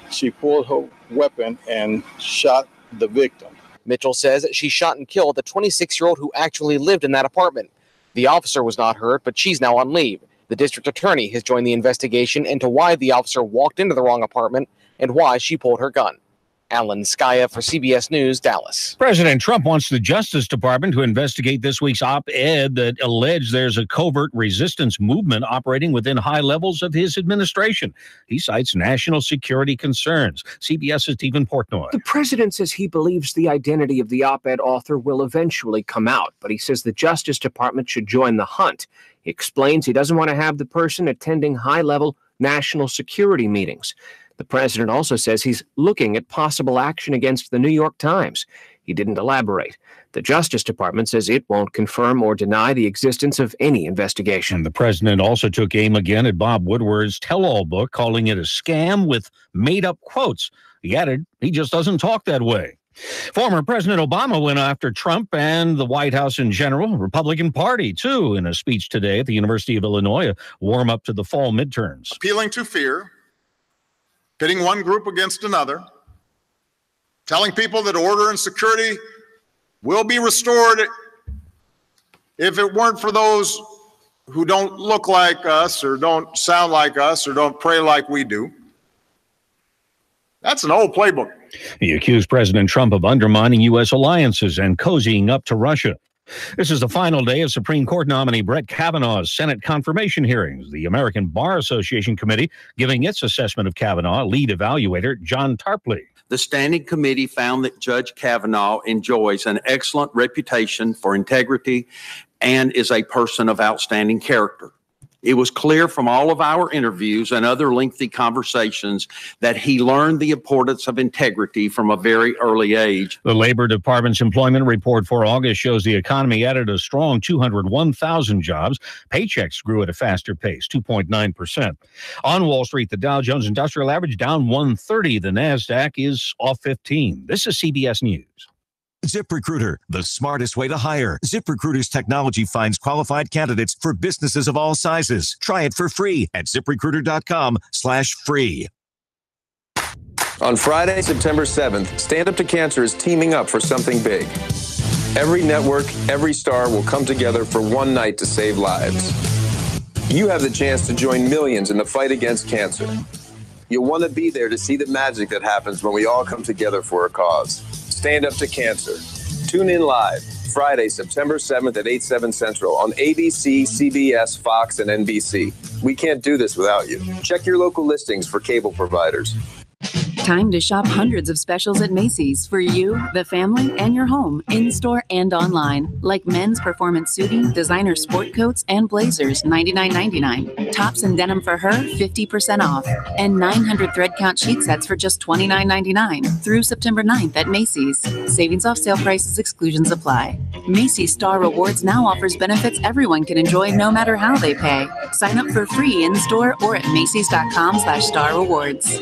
she pulled her weapon and shot the victim. Mitchell says she shot and killed the 26-year-old who actually lived in that apartment. The officer was not hurt, but she's now on leave. The district attorney has joined the investigation into why the officer walked into the wrong apartment and why she pulled her gun. Alan Skaya for CBS News, Dallas. President Trump wants the Justice Department to investigate this week's op-ed that alleged there's a covert resistance movement operating within high levels of his administration. He cites national security concerns. CBS's Stephen Portnoy. The president says he believes the identity of the op-ed author will eventually come out, but he says the Justice Department should join the hunt. He explains he doesn't want to have the person attending high-level national security meetings. The president also says he's looking at possible action against the New York Times. He didn't elaborate. The Justice Department says it won't confirm or deny the existence of any investigation. And the president also took aim again at Bob Woodward's tell-all book, calling it a scam with made-up quotes. He added, he just doesn't talk that way. Former President Obama went after Trump and the White House in general, Republican Party, too, in a speech today at the University of Illinois, a warm-up to the fall midterms. Appealing to fear, pitting one group against another, telling people that order and security will be restored if it weren't for those who don't look like us or don't sound like us or don't pray like we do. That's an old playbook. He accused President Trump of undermining U.S. alliances and cozying up to Russia. This is the final day of Supreme Court nominee Brett Kavanaugh's Senate confirmation hearings. The American Bar Association committee giving its assessment of Kavanaugh, lead evaluator John Tarpley. The standing committee found that Judge Kavanaugh enjoys an excellent reputation for integrity and is a person of outstanding character. It was clear from all of our interviews and other lengthy conversations that he learned the importance of integrity from a very early age. The Labor Department's employment report for August shows the economy added a strong 201,000 jobs. Paychecks grew at a faster pace, 2.9%. On Wall Street, the Dow Jones Industrial Average down 130. The NASDAQ is off 15. This is CBS News. ZipRecruiter, the smartest way to hire. ZipRecruiter's technology finds qualified candidates for businesses of all sizes. Try it for free at ZipRecruiter.com/free. On Friday, September 7th, Stand Up to Cancer is teaming up for something big. Every network, every star will come together for one night to save lives. You have the chance to join millions in the fight against cancer. You'll want to be there to see the magic that happens when we all come together for a cause. Stand Up to Cancer. Tune in live Friday, September 7th at 8/7 Central on ABC, CBS, Fox, and NBC. We can't do this without you. Check your local listings for cable providers. Time to shop hundreds of specials at Macy's for you, the family, and your home, in-store and online. Like men's performance suiting, designer sport coats, and blazers, $99.99. Tops and denim for her, 50% off. And 900 thread count sheet sets for just $29.99 through September 9th at Macy's. Savings off sale prices, exclusions apply. Macy's Star Rewards now offers benefits everyone can enjoy no matter how they pay. Sign up for free in-store or at Macys.com/Star Rewards.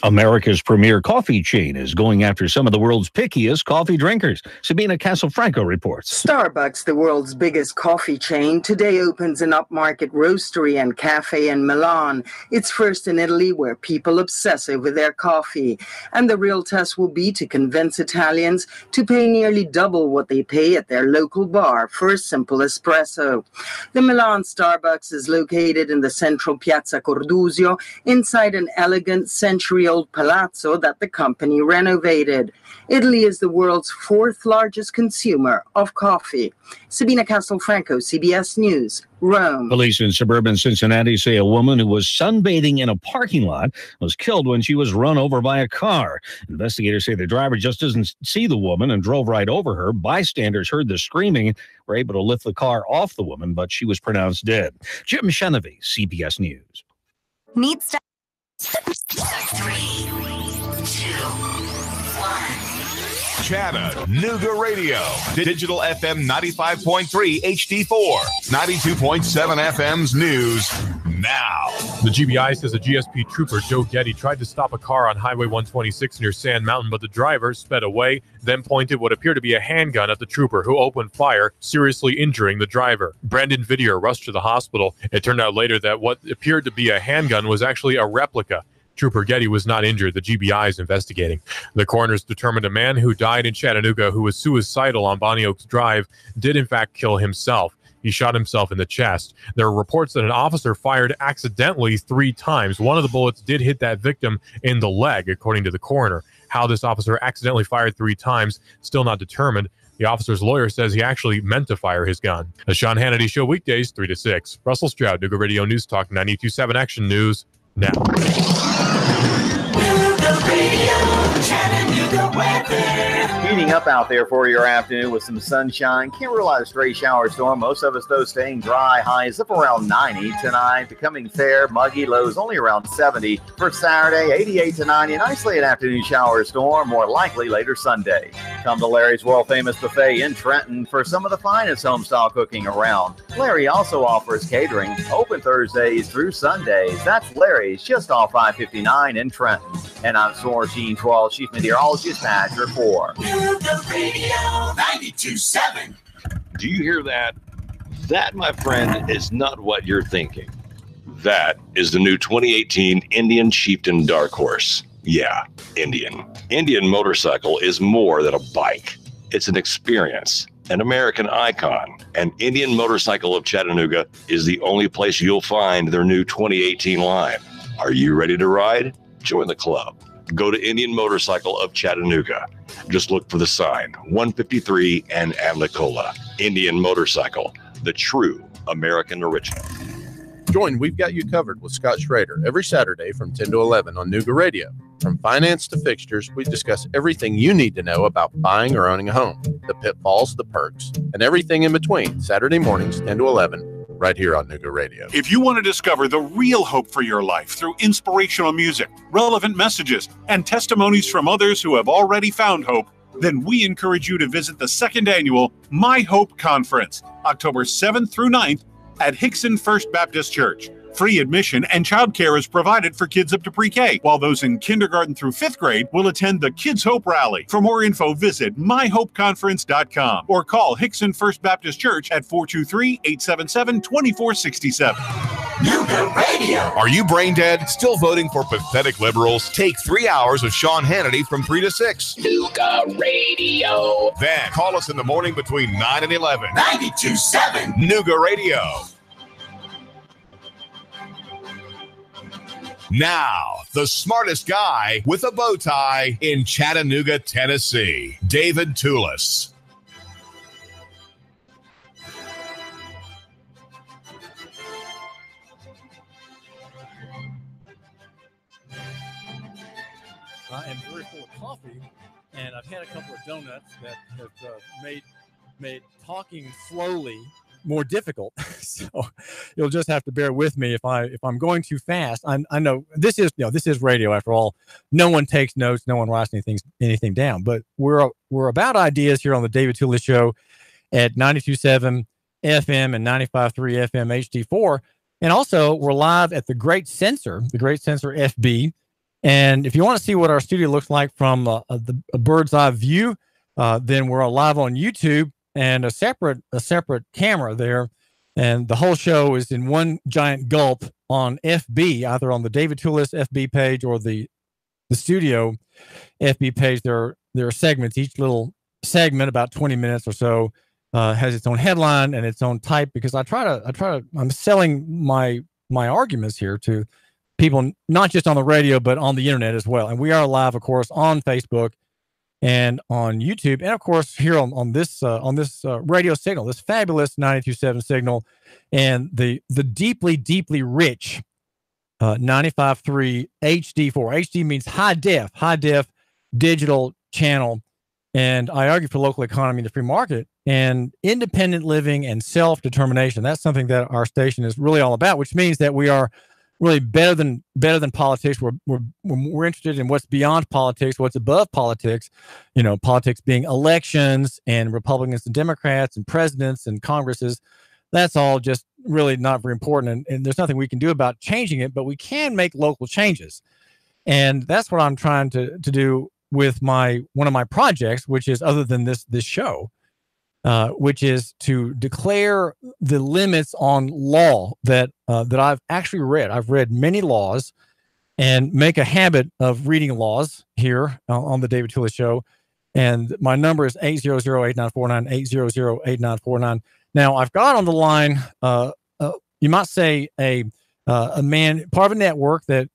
America's premier coffee chain is going after some of the world's pickiest coffee drinkers. Sabina Castelfranco reports. Starbucks, the world's biggest coffee chain, today opens an upmarket roastery and cafe in Milan. It's first in Italy, where people obsess over their coffee. And the real test will be to convince Italians to pay nearly double what they pay at their local bar for a simple espresso. The Milan Starbucks is located in the central Piazza Cordusio, inside an elegant century-old palazzo that the company renovated. Italy is the world's fourth largest consumer of coffee. Sabina Castelfranco, CBS News, Rome. Police in suburban Cincinnati say a woman who was sunbathing in a parking lot was killed when she was run over by a car. Investigators say the driver just doesn't see the woman and drove right over her. Bystanders heard the screaming, were able to lift the car off the woman, but she was pronounced dead. Jim Chenevey, CBS News. Need stuff. 3, 2, 1. Chattanooga Radio. Digital FM 95.3 HD4. 92.7 FM's news now. The GBI says a GSP trooper, Joe Getty, tried to stop a car on Highway 126 near Sand Mountain, but the driver sped away, then pointed what appeared to be a handgun at the trooper, who opened fire, seriously injuring the driver. Brandon Whittier rushed to the hospital. It turned out later that what appeared to be a handgun was actually a replica. Trooper Getty was not injured. The GBI is investigating. The coroners determined a man who died in Chattanooga, who was suicidal on Bonnie Oaks Drive, did in fact kill himself. He shot himself in the chest. There are reports that an officer fired accidentally 3 times. One of the bullets did hit that victim in the leg, according to the coroner. How this officer accidentally fired 3 times, still not determined. The officer's lawyer says he actually meant to fire his gun. The Sean Hannity Show, weekdays 3 to 6. Russell Stroud, Nooga Radio News Talk 92.7 Action News now. Heating up out there for your afternoon with some sunshine. Can't rule out a stray shower storm. Most of us, though, staying dry. Highs up around 90 tonight. Becoming fair, muggy. Lows only around 70 for Saturday. 88 to 90. An isolated afternoon shower storm. More likely later Sunday. Come to Larry's world-famous buffet in Trenton for some of the finest home-style cooking around. Larry also offers catering. Open Thursdays through Sundays. That's Larry's, just off 559 in Trenton. And I'm Soren 12, Chief Meteorologist Badger 4. Nooga Radio 92.7. Do you hear that? That, my friend, is not what you're thinking. That is the new 2018 Indian Chieftain Dark Horse. Yeah, Indian. Indian motorcycle is more than a bike. It's an experience, an American icon. And Indian Motorcycle of Chattanooga is the only place you'll find their new 2018 line. Are you ready to ride? Join the club. Go to Indian Motorcycle of Chattanooga. Just look for the sign, 153 and Amnicola. Indian Motorcycle, the true American original. Join We've Got You Covered with Scott Schrader every Saturday from 10 to 11 on Nooga Radio. From finance to fixtures, we discuss everything you need to know about buying or owning a home, the pitfalls, the perks, and everything in between. Saturday mornings, 10 to 11, right here on Nooga Radio. If you want to discover the real hope for your life through inspirational music, relevant messages, and testimonies from others who have already found hope, then we encourage you to visit the second annual My Hope Conference, October 7th through 9th at Hickson First Baptist Church. Free admission and childcare is provided for kids up to pre-K, while those in kindergarten through 5th grade will attend the Kids Hope Rally. For more info, visit myhopeconference.com or call Hickson First Baptist Church at 423-877-2467. Nooga Radio. Are you brain dead? Still voting for pathetic liberals? Take 3 hours of Sean Hannity from 3 to 6. Nooga Radio. Then call us in the morning between 9 and 11. 92.7 Nooga Radio. Now, the smartest guy with a bow tie in Chattanooga, Tennessee, David Toulis. I am very full of coffee, and I've had a couple of donuts that have made talking slowly more difficult. So you'll just have to bear with me if I'm going too fast. I know this is radio after all. No one takes notes, no one writes anything down. But we're about ideas here on the David Toulis Show at 92.7 FM and 95.3 FM HD4, and also we're live at the Great Censor FB. And if you want to see what our studio looks like from a bird's eye view, then we're live on YouTube. And a separate camera there, and the whole show is in one giant gulp on FB, either on the David Toulis FB page or the studio FB page. There are segments. Each little segment, about 20 minutes or so, has its own headline and its own type, because I'm selling my arguments here to people, not just on the radio but on the internet as well. And we are live, of course, on Facebook and on YouTube, and of course here on this radio signal, this fabulous 92.7 signal, and the deeply rich 95.3 HD4. HD means high def digital channel, and I argue for local economy and the free market and independent living and self-determination. That's something that our station is really all about, which means that we are really better than politics. We're interested in what's beyond politics, what's above politics. You know, politics being elections and Republicans and Democrats and presidents and Congresses. That's all just really not very important, and there's nothing we can do about changing it. But we can make local changes, and that's what I'm trying to do with one of my projects, which is, other than this show, which is to declare the limits on law that I've actually read. I've read many laws, and make a habit of reading laws here on the David Toulis Show. And my number is 800-8949, 800-8949. Now, I've got on the line, you might say a man, part of a network that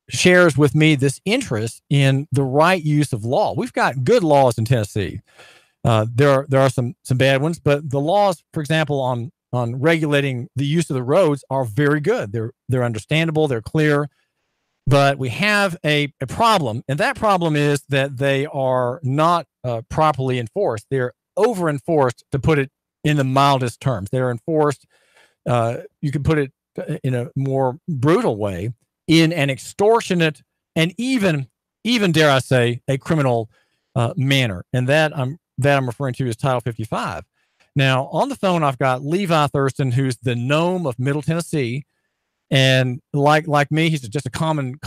shares with me this interest in the right use of law. We've got good laws in Tennessee. There are some bad ones, but the laws, for example, on regulating the use of the roads are very good. They're understandable, they're clear, but we have a problem, and that problem is that they are not properly enforced. They're over enforced, to put it in the mildest terms. They're enforced, you can put it in a more brutal way, in an extortionate and even dare I say, a criminal manner, and that I'm referring to as Title 55. Now, on the phone, I've got Levi Thurston, who's the gnome of Middle Tennessee. And like me, he's just a common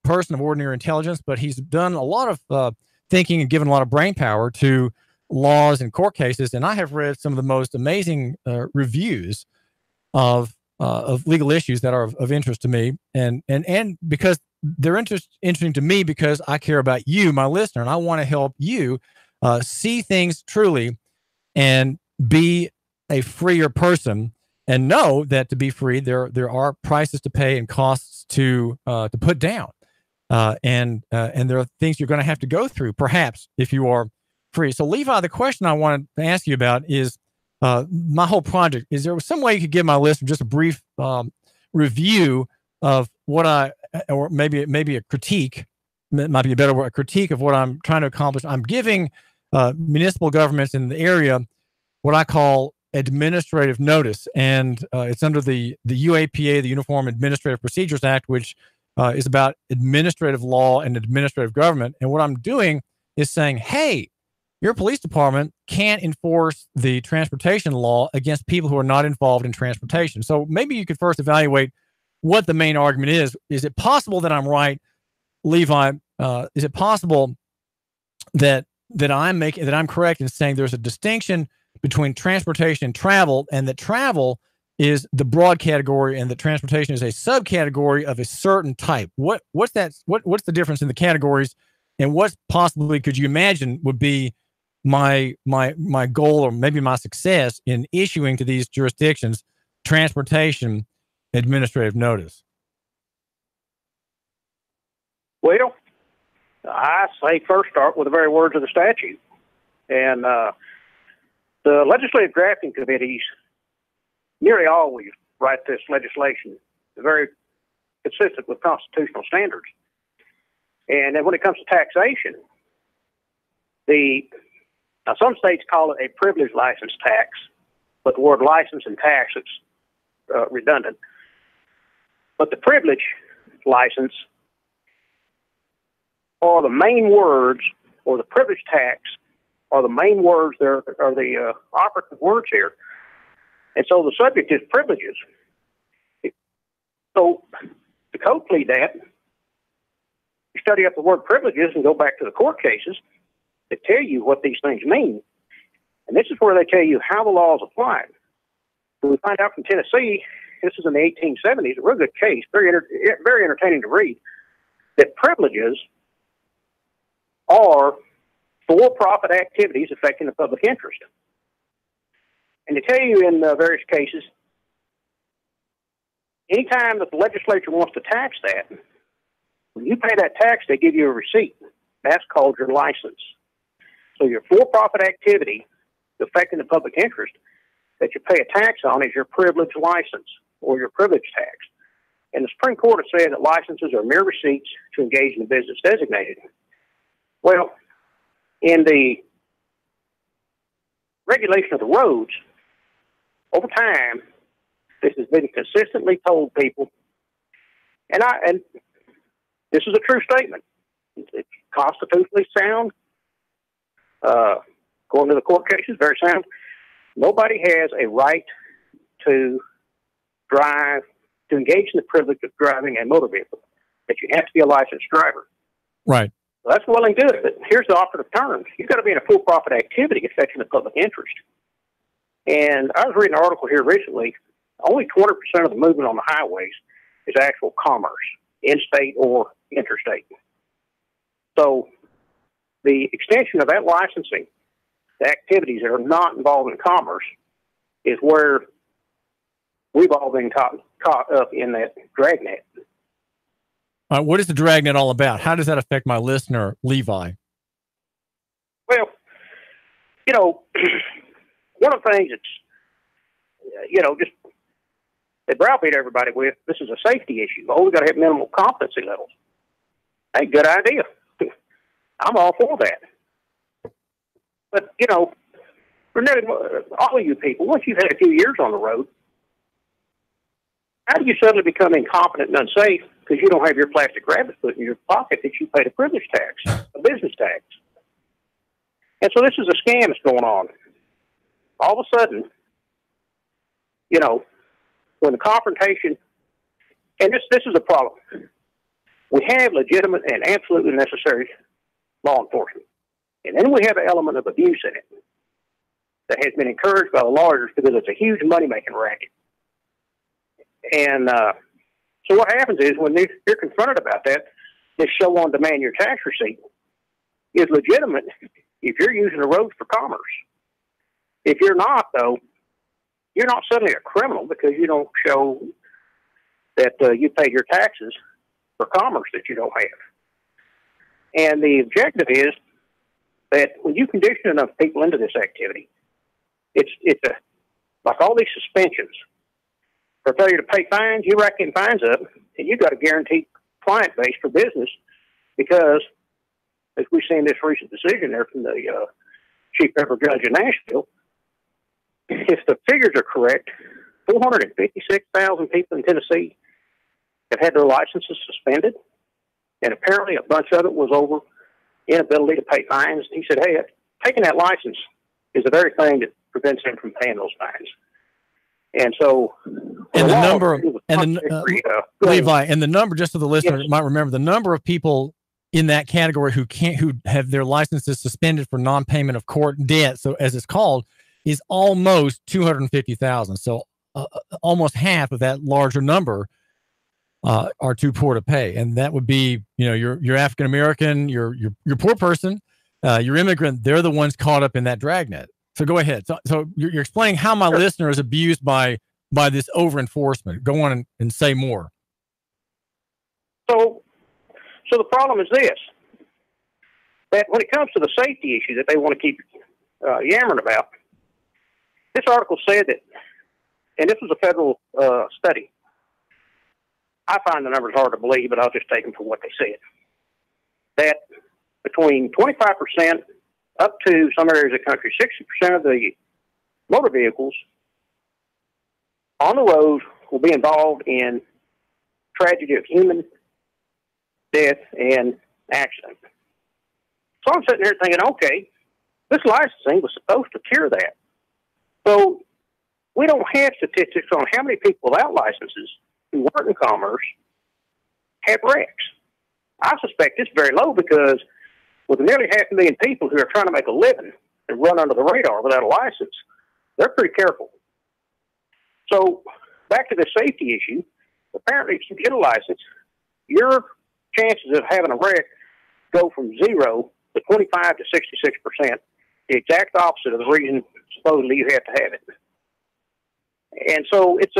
person of ordinary intelligence, but he's done a lot of thinking and given a lot of brain power to laws and court cases. And I have read some of the most amazing reviews of legal issues that are of interest to me. And because they're interesting to me, because I care about you, my listener, and I want to help you see things truly and be a freer person, and know that to be free, there are prices to pay and costs to put down, and there are things you're going to have to go through, perhaps, if you are free. So, Levi, the question I wanted to ask you about is my whole project. Is there some way you could give my listener just a brief review of what or maybe a critique, might be a better word, a critique of what I'm trying to accomplish. I'm giving municipal governments in the area what I call administrative notice, and it's under the UAPA, the Uniform Administrative Procedures Act, which is about administrative law and administrative government. And what I'm doing is saying, hey, your police department can't enforce the transportation law against people who are not involved in transportation. So maybe you could first evaluate what the main argument is. Is it possible that I'm right, Levi? Is it possible that I'm correct in saying there's a distinction between transportation and travel, and that travel is the broad category and that transportation is a subcategory of a certain type? What's the difference in the categories, and what possibly could you imagine would be my goal, or maybe my success in issuing to these jurisdictions transportation administrative notice? Well, I say first start with the very words of the statute. And the legislative drafting committees nearly always write this legislation very consistent with constitutional standards. And then when it comes to taxation, now some states call it a privilege license tax, but the word license and tax is redundant. But the privilege license are the main words, or the privilege tax are the main words, are the operative words here. And so the subject is privileges. So to code plead that, you study up the word privileges and go back to the court cases that tell you what these things mean. And this is where they tell you how the law is applied. So we find out from Tennessee, this is in the 1870s, a real good case, very entertaining to read, that privileges are for-profit activities affecting the public interest. And they tell you in various cases, anytime that the legislature wants to tax that, when you pay that tax, they give you a receipt. That's called your license. So your for-profit activity affecting the public interest that you pay a tax on is your privilege license, or your privilege tax. And the Supreme Court has said that licenses are mere receipts to engage in the business designated. Well, in the regulation of the roads, over time, this has been consistently told people, and this is a true statement. It's constitutionally sound. Going to the court cases, very sound. Nobody has a right to engage in the privilege of driving a motor vehicle. That you have to be a licensed driver. Right. Well, that's well and good, but here's the operative terms. You've got to be in a for-profit activity affecting the public interest. And I was reading an article here recently. Only 20% of the movement on the highways is actual commerce, in-state or interstate. So the extension of that licensing to activities that are not involved in commerce is where we've all been caught up in that dragnet. What is the dragnet all about? How does that affect my listener, Levi? Well, one of the things that's, just they browbeat everybody with, this is a safety issue. Oh, we've got to have minimal competency levels. Hey, good idea. I'm all for that. But, for nearly all of you people, once you've had a few years on the road, how do you suddenly become incompetent and unsafe because you don't have your plastic rabbit foot in your pocket that you paid a privilege tax, a business tax? And so this is a scam that's going on. All of a sudden, when the confrontation, and this is a problem. We have legitimate and absolutely necessary law enforcement. And then we have an element of abuse in it that has been encouraged by the lawyers because it's a huge money-making racket. And so what happens is when you're confronted about that, this show on demand your tax receipt is legitimate if you're using the roads for commerce. If you're not, though, you're not suddenly a criminal because you don't show that you paid your taxes for commerce that you don't have. And the objective is that when you condition enough people into this activity, it's like all these suspensions for failure to pay fines, you rack them fines up, and you've got a guaranteed client base for business because, as we've seen this recent decision there from the chief federal judge in Nashville, if the figures are correct, 456,000 people in Tennessee have had their licenses suspended, and apparently a bunch of it was over inability to pay fines. He said, hey, taking that license is the very thing that prevents them from paying those fines. And so, and the number, Levi, and the number, just so the listener might remember, the number of people in that category who have their licenses suspended for non-payment of court debt, so as it's called, is almost 250,000. So almost half of that larger number are too poor to pay, and that would be, your African American, your poor person, your immigrant. They're the ones caught up in that dragnet. So go ahead. So you're explaining how my listener is abused by this over enforcement. Go on and say more. So the problem is this: that when it comes to the safety issue that they want to keep yammering about, this article said that, and this was a federal study. I find the numbers hard to believe, but I'll just take them for what they said. That between 25% up to some areas of the country, 60% of the motor vehicles on the road will be involved in tragedy of human death and accident. So I'm sitting there thinking, okay, this licensing was supposed to cure that. So we don't have statistics on how many people without licenses who work in commerce have wrecks. I suspect it's very low because with nearly 500,000 people who are trying to make a living and run under the radar without a license, they're pretty careful. So back to the safety issue, apparently if you get a license, your chances of having a wreck go from 0 to 25 to 66%, the exact opposite of the reason supposedly you have to have it. And so it's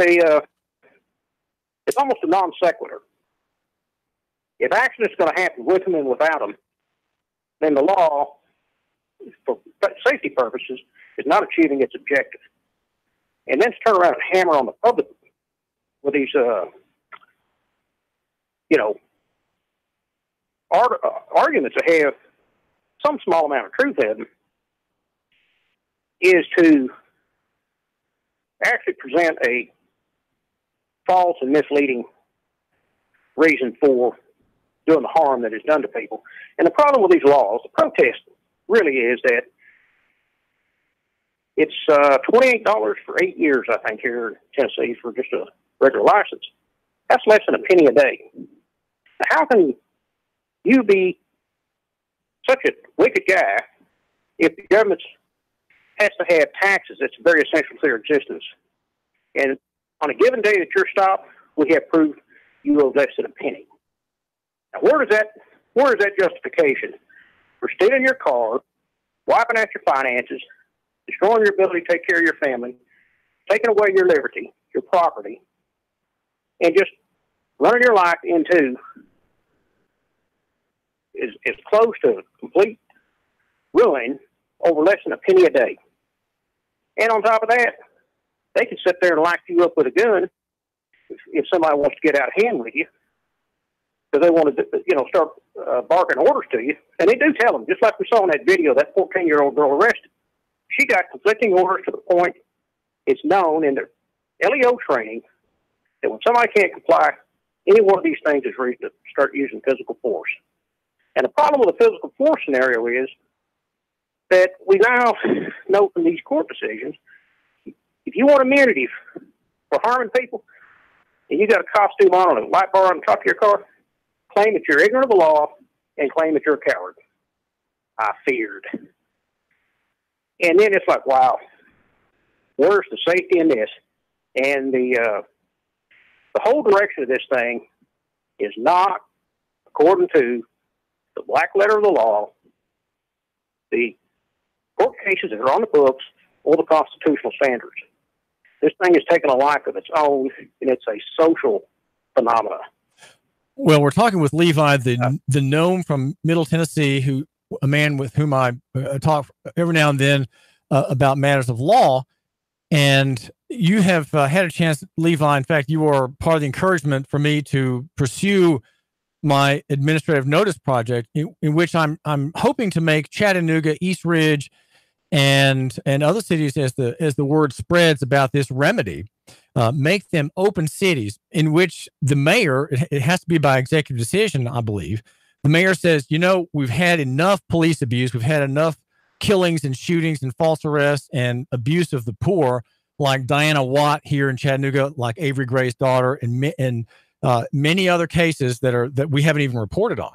almost a non sequitur. If accidents going to happen with them and without them, then the law, for safety purposes, is not achieving its objective. And then to turn around and hammer on the public with these, arguments that have some small amount of truth in them, is to actually present a false and misleading reason for doing the harm that is done to people. And the problem with these laws, the protest really is that it's $28 for 8 years, I think, here in Tennessee for just a regular license. That's less than a penny a day. Now, how can you be such a wicked guy if the government has to have taxes that's very essential to their existence? And on a given day that you're stopped, we have proof you owe less than a penny. Now, where is that justification for stealing your car, wiping out your finances, destroying your ability to take care of your family, taking away your liberty, your property, and just running your life into is close to complete ruin over less than a penny a day? And on top of that, they can sit there and lock you up with a gun if somebody wants to get out of hand with you, because they want to, start barking orders to you. And they do tell them, just like we saw in that video, that 14-year-old girl arrested. She got conflicting orders to the point it's known in their LEO training that when somebody can't comply, any one of these things is reason to start using physical force. And the problem with the physical force scenario is that we now know from these court decisions, if you want immunity for harming people, and you got a costume on and a light bar on the top of your car, claim that you're ignorant of the law and claim that you're a coward. I feared. And then it's like, wow, where's the safety in this? And the whole direction of this thing is not, according to the black letter of the law, the court cases that are on the books, or the constitutional standards. This thing has taken a life of its own, and it's a social phenomenon. Well, we're talking with Levi, the gnome from Middle Tennessee, a man with whom I talk every now and then about matters of law. And you have had a chance, Levi. In fact, you are part of the encouragement for me to pursue my administrative notice project, in which I'm hoping to make Chattanooga, East Ridge, and other cities, as the word spreads about this remedy, make them open cities in which the mayor, it has to be by executive decision, I believe. The mayor says, we've had enough police abuse, we've had enough killings and shootings and false arrests and abuse of the poor, like Diana Watt here in Chattanooga, like Avery Gray's daughter, and many other cases that we haven't even reported on.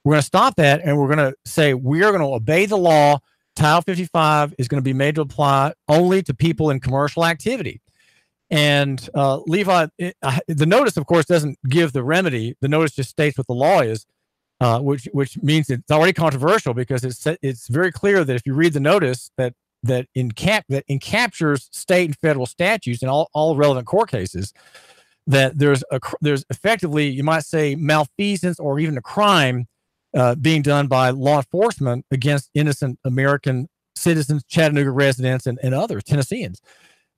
We're going to stop that, and we're going to say we are going to obey the law. Title 55 is going to be made to apply only to people in commercial activity. And Levi, the notice, of course, doesn't give the remedy. The notice just states what the law is. Which means it's already controversial, because it's very clear that if you read the notice that encaptures state and federal statutes and all relevant court cases, that there's effectively, you might say, malfeasance or even a crime being done by law enforcement against innocent American citizens, Chattanooga residents, and other Tennesseans.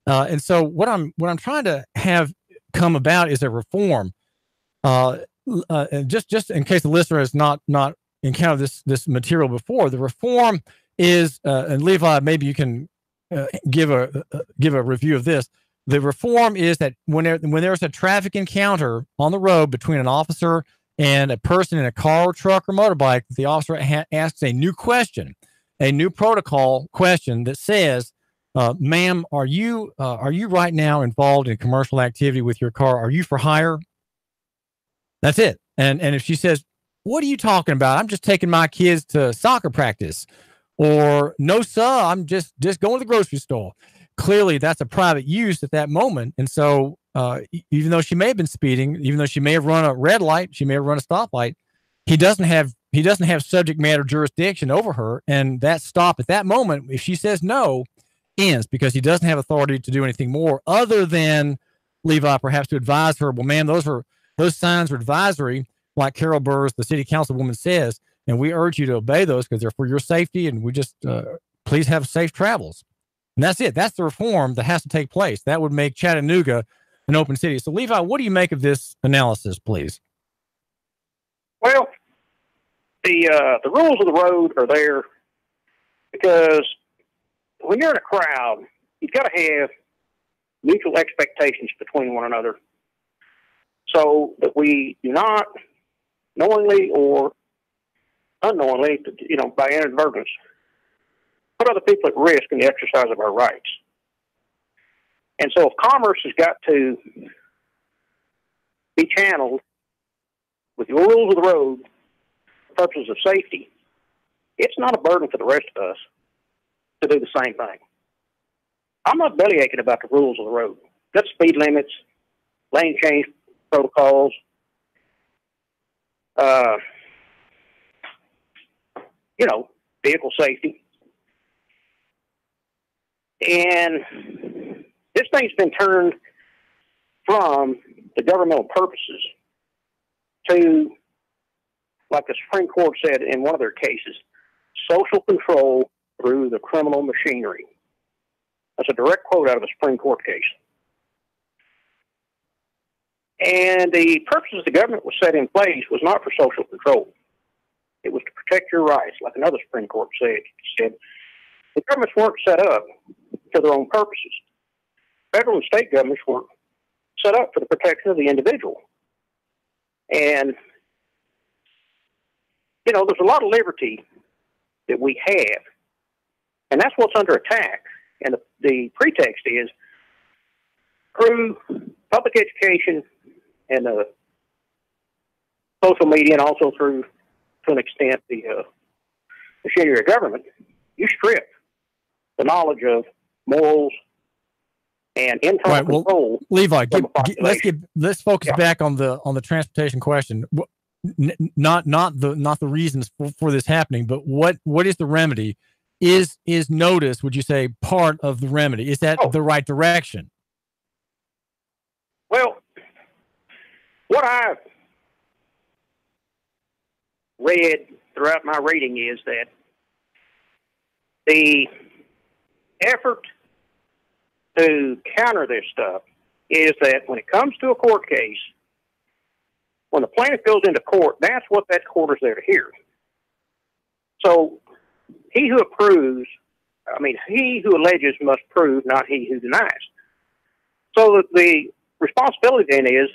And so what I'm trying to have come about is a reform. And just in case the listener has not encountered this material before, the reform is, and Levi, maybe you can give a review of this. The reform is that when there's a traffic encounter on the road between an officer and a person in a car, truck, or motorbike, the officer asks a new question, a new protocol question that says, "Ma'am, are you right now involved in commercial activity with your car? Are you for hire?" That's it. And if she says, "What are you talking about? I'm just taking my kids to soccer practice," or "No, sir, I'm just going to the grocery store," clearly that's a private use at that moment. And so even though she may have been speeding, even though she may have run a red light, she may have run a stoplight, he doesn't have subject matter jurisdiction over her. And that stop at that moment, if she says no, ends, because he doesn't have authority to do anything more other than, Levi, perhaps to advise her, "Well, ma'am, those signs are advisory, like Carol Burrs, the city councilwoman, says, and we urge you to obey those because they're for your safety, and we just please have safe travels." And that's it. That's the reform that has to take place. That would make Chattanooga an open city. So, Levi, what do you make of this analysis, please? Well, the rules of the road are there because when you're in a crowd, you've got to have mutual expectations between one another, so that we do not knowingly or unknowingly, by inadvertence, put other people at risk in the exercise of our rights. And so if commerce has got to be channeled with the rules of the road for purposes of safety, it's not a burden for the rest of us to do the same thing. I'm not bellyaching about the rules of the road. Got speed limits, lane change protocols, vehicle safety. And this thing's been turned from the governmental purposes to, like the Supreme Court said in one of their cases, social control through the criminal machinery. That's a direct quote out of a Supreme Court case. And the purposes the government was set in place was not for social control. It was to protect your rights, like another Supreme Court said. The governments weren't set up for their own purposes. Federal and state governments were set up for the protection of the individual. And, there's a lot of liberty that we have, and that's what's under attack. And the pretext is through public education and social media, and also through, to an extent, the machinery of government, you strip the knowledge of morals and internal control. Levi, let's focus back on the transportation question. Not the reasons for this happening, but what is the remedy? Is notice, would you say, part of the remedy? Is that the right direction? Well, what I've read throughout my reading is that the effort to counter this stuff is that when it comes to a court case, when the plaintiff goes into court, that's what that court is there to hear. So he who alleges must prove, not he who denies. So the responsibility then is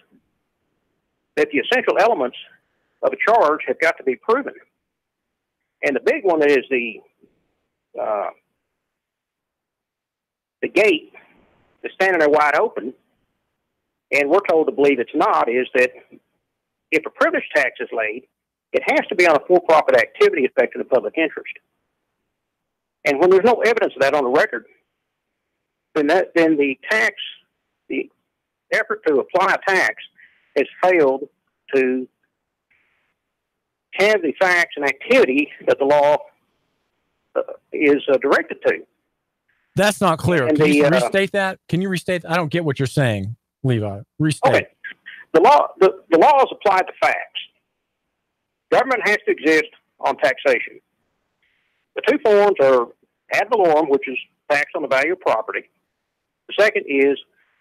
that the essential elements of a charge have got to be proven. And the big one is the gate is standing there wide open, and we're told to believe it's not, is that if a privilege tax is laid, it has to be on a for-profit activity affecting the public interest. And when there's no evidence of that on the record, then the effort to apply a tax has failed to have the facts and activity that the law is directed to. That's not clear. And Can you restate that? Can you restate that? I don't get what you're saying, Levi. Restate. Okay. The law is applied to facts. Government has to exist on taxation. The two forms are ad valorem, which is tax on the value of property. The second is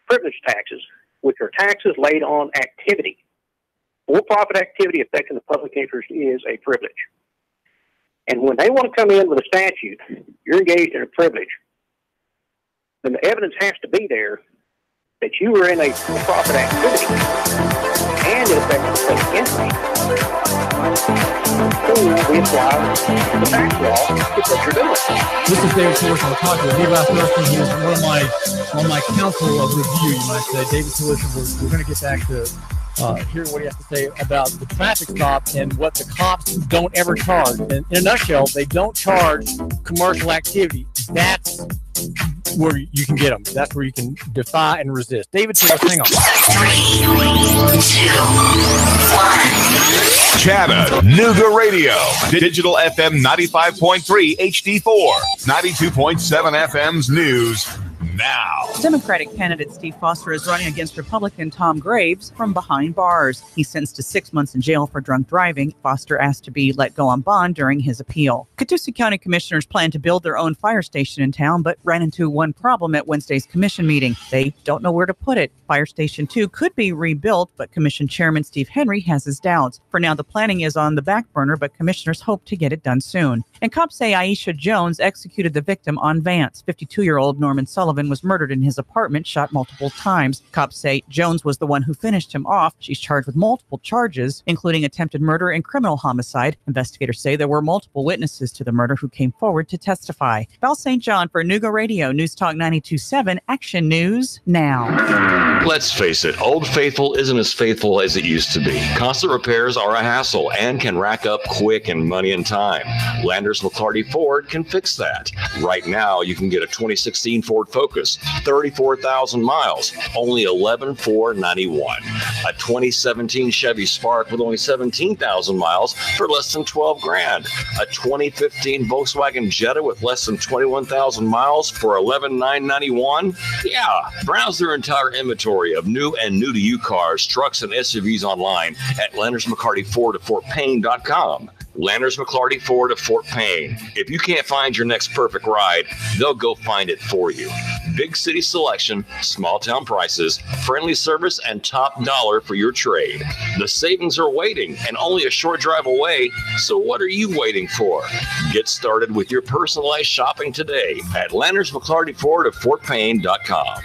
privilege taxes, which are taxes laid on activity. For-profit activity affecting the public interest is a privilege. And when they want to come in with a statute, you're engaged in a privilege, then the evidence has to be there that you were in a for-profit activity and it affects the public interest. Or we apply the tax law to what you're doing. This is David Tillerson. We're talking with Levi Thurston. He is one of my counsel of review, you might say. David Tillerson, we're going to get back to hear what he has to say about the traffic stop and what the cops don't ever charge. And in a nutshell, they don't charge commercial activity. That's where you can get them. That's where you can defy and resist. David Tillerson, hang on. 3, 2, 1. Chattanooga Radio. Digital FM 95.3 HD4. 92.7 FM's news. Now. Democratic candidate Steve Foster is running against Republican Tom Graves from behind bars. He's sentenced to 6 months in jail for drunk driving. Foster asked to be let go on bond during his appeal. Catoosa County commissioners plan to build their own fire station in town, but ran into one problem at Wednesday's commission meeting. They don't know where to put it. Fire Station 2 could be rebuilt, but Commission Chairman Steve Henry has his doubts. For now, the planning is on the back burner, but commissioners hope to get it done soon. And cops say Aisha Jones executed the victim on Vance. 52-year-old Norman Sullivan was murdered in his apartment, shot multiple times. Cops say Jones was the one who finished him off. She's charged with multiple charges, including attempted murder and criminal homicide. Investigators say there were multiple witnesses to the murder who came forward to testify. Val St. John for Chattanooga Radio, News Talk 92.7, Action News Now. Let's face it, Old Faithful isn't as faithful as it used to be. Constant repairs are a hassle and can rack up quick and money and time. Landers McClarty Ford can fix that. Right now, you can get a 2016 Ford Focus, 34,000 miles, only $11,491. A 2017 Chevy Spark with only 17,000 miles for less than $12,000. A 2015 Volkswagen Jetta with less than 21,000 miles for $11,991. Yeah, browse their entire inventory of new and new-to-you cars, trucks, and SUVs online at LandersMcClartyFord@FortPayne.com. Landers McClarty Ford of Fort Payne. If you can't find your next perfect ride, they'll go find it for you. Big city selection, small town prices, friendly service, and top dollar for your trade. The savings are waiting and only a short drive away, so what are you waiting for? Get started with your personalized shopping today at Landers McClarty Ford of FortPayne.com.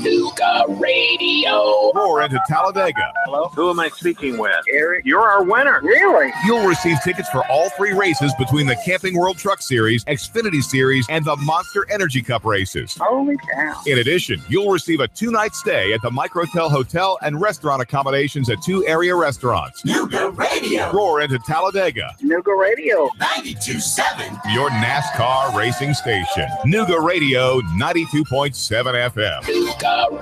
Chattanooga Radio. Roar into Talladega. Hello? Who am I speaking with? Eric. You're our winner. Really? You'll receive tickets for all 3 races between the Camping World Truck Series, Xfinity Series, and the Monster Energy Cup races. Holy cow. In addition, you'll receive a 2-night stay at the Microtel Hotel and restaurant accommodations at 2 area restaurants. Chattanooga Radio. Roar into Talladega. Chattanooga Radio. 92.7. Your NASCAR racing station. Chattanooga Radio 92.7 FM.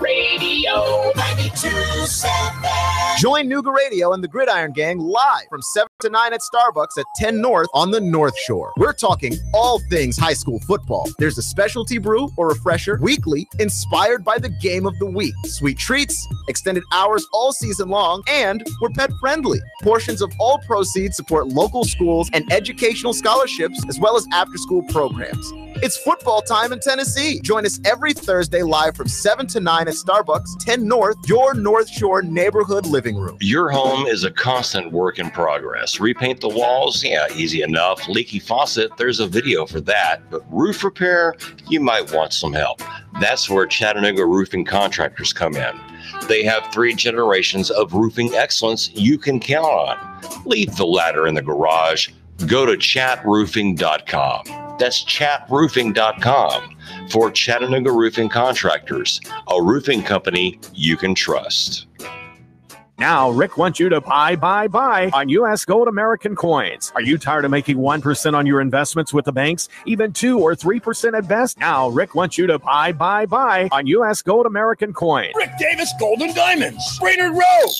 Radio 92.7. Join Chattanooga Radio and the Gridiron Gang live from 7 to 9 at Starbucks at 10 North on the North Shore. We're talking all things high school football. There's a specialty brew or refresher weekly inspired by the game of the week. Sweet treats, extended hours all season long, and we're pet friendly. Portions of all proceeds support local schools and educational scholarships as well as after-school programs. It's football time in Tennessee. Join us every Thursday live from 7 to 9 at Starbucks, 10 North, your North Shore neighborhood living room. Your home is a constant work in progress. Repaint the walls? Yeah, easy enough. Leaky faucet? There's a video for that. But roof repair? You might want some help. That's where Chattanooga roofing contractors come in. They have 3 generations of roofing excellence you can count on. Leave the ladder in the garage. Go to chatroofing.com. That's chatroofing.com for Chattanooga Roofing Contractors, a roofing company you can trust. Now, Rick wants you to buy on U.S. Gold American coins. Are you tired of making 1% on your investments with the banks, even 2 or 3% at best? Now, Rick wants you to buy on U.S. Gold American coins. Rick Davis Gold and Diamonds, Brainerd Road.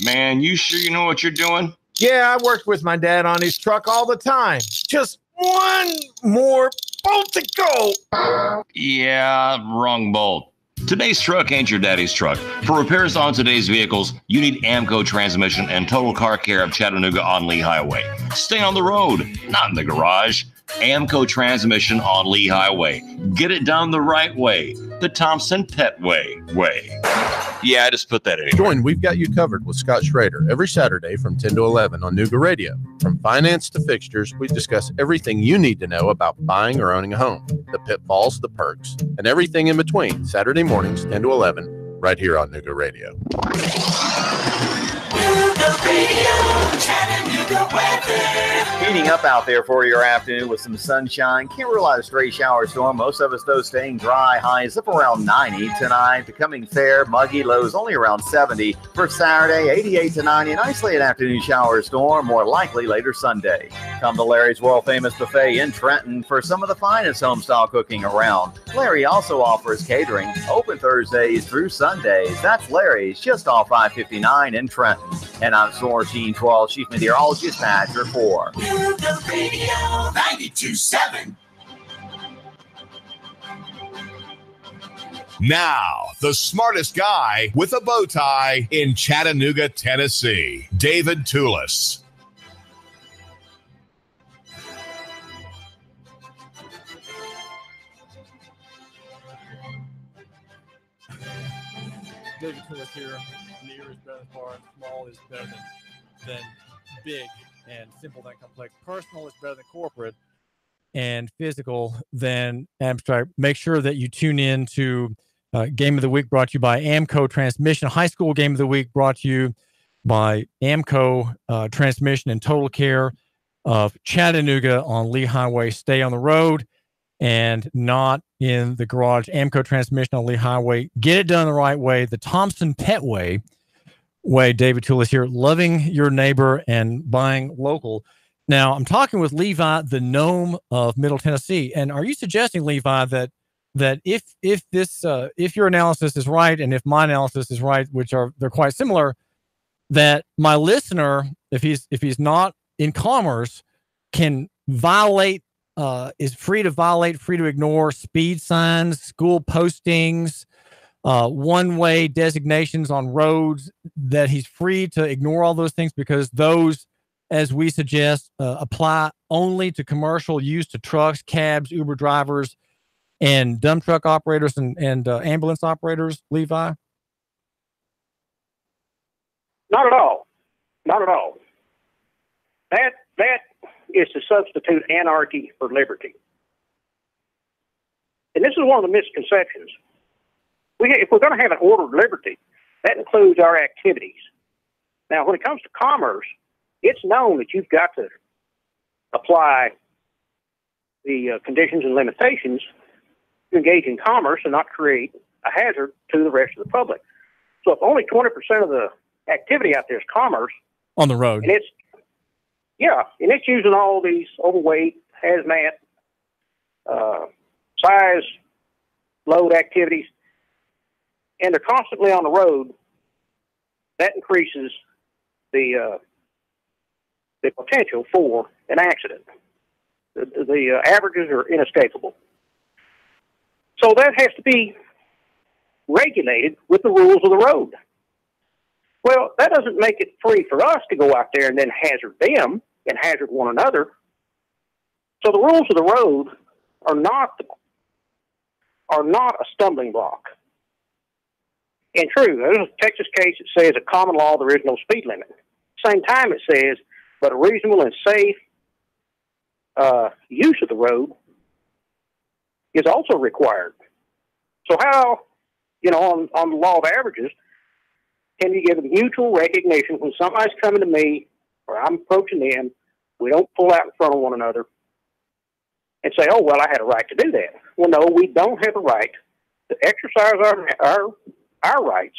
Man, you sure you know what you're doing? Yeah, I worked with my dad on his truck all the time. Just one more bolt to go. Yeah, wrong bolt. Today's truck ain't your daddy's truck. For repairs on today's vehicles, you need AMCO Transmission and Total Car Care of Chattanooga on Lee Highway. Stay on the road, not in the garage. AMCO Transmission on Lee Highway. Get it done the right way. The Thompson Pet way. Yeah, I just put that in here. Join We've Got You Covered with Scott Schrader every Saturday from 10 to 11 on Nooga Radio. From finance to fixtures, we discuss everything you need to know about buying or owning a home, the pitfalls, the perks, and everything in between. Saturday mornings, 10 to 11, right here on Nooga Radio. Nooga Radio, Chattanooga weather. Heating up out there for your afternoon with some sunshine. Can't rule out a stray shower storm. Most of us, though, staying dry. Highs up around 90 tonight. Becoming fair, muggy. Lows only around 70. For Saturday, 88 to 90. An isolated afternoon shower storm, more likely later Sunday. Come to Larry's world-famous buffet in Trenton for some of the finest home-style cooking around. Larry also offers catering. Open Thursdays through Sundays. That's Larry's, just off I-59 in Trenton. And I'm Soar Sheen 12, Chief Meteorologist at your 4. Nooga Radio 92.7. Now, the smartest guy with a bow tie in Chattanooga, Tennessee, David Toulis. David Toulis here. Near is better than far, and small is better than big, and simple than complex. Personal is better than corporate, and physical than abstract. Make sure that you tune in to Game of the Week, brought to you by AMCO Transmission. High School Game of the Week, brought to you by AMCO Transmission and Total Care of Chattanooga on Lee Highway. Stay on the road and not in the garage. AMCO Transmission on Lee Highway. Get it done the right way, the Thompson Pet way. David Toulis here, loving your neighbor and buying local. Now, I'm talking with Levi, the gnome of Middle Tennessee. And are you suggesting, Levi, that if your analysis is right and if my analysis is right, they're quite similar, that my listener, if he's not in commerce, can violate, is free to violate, free to ignore speed signs, school postings, one-way designations on roads, that he's free to ignore all those things because those, as we suggest, apply only to commercial use, to trucks, cabs, Uber drivers, and dump truck operators and ambulance operators, Levi? Not at all. Not at all. That is to substitute anarchy for liberty. And this is one of the misconceptions. If we're going to have an ordered liberty, that includes our activities. Now, when it comes to commerce, it's known that you've got to apply the conditions and limitations to engage in commerce and not create a hazard to the rest of the public. So if only 20% of the activity out there is commerce on the road, and it's using all these overweight, hazmat, size, load activities, and they're constantly on the road, that increases the the potential for an accident. The averages are inescapable. So that has to be regulated with the rules of the road. Well, that doesn't make it free for us to go out there and then hazard them and hazard one another. So the rules of the road are not a stumbling block. And true, there's a Texas case that says a common law there is no speed limit. At the same time, it says, but a reasonable and safe use of the road is also required. So how, on the law of averages, can you give a mutual recognition when somebody's coming to me or I'm approaching them, we don't pull out in front of one another and say, oh, well, I had a right to do that. Well, no, we don't have a right to exercise our rights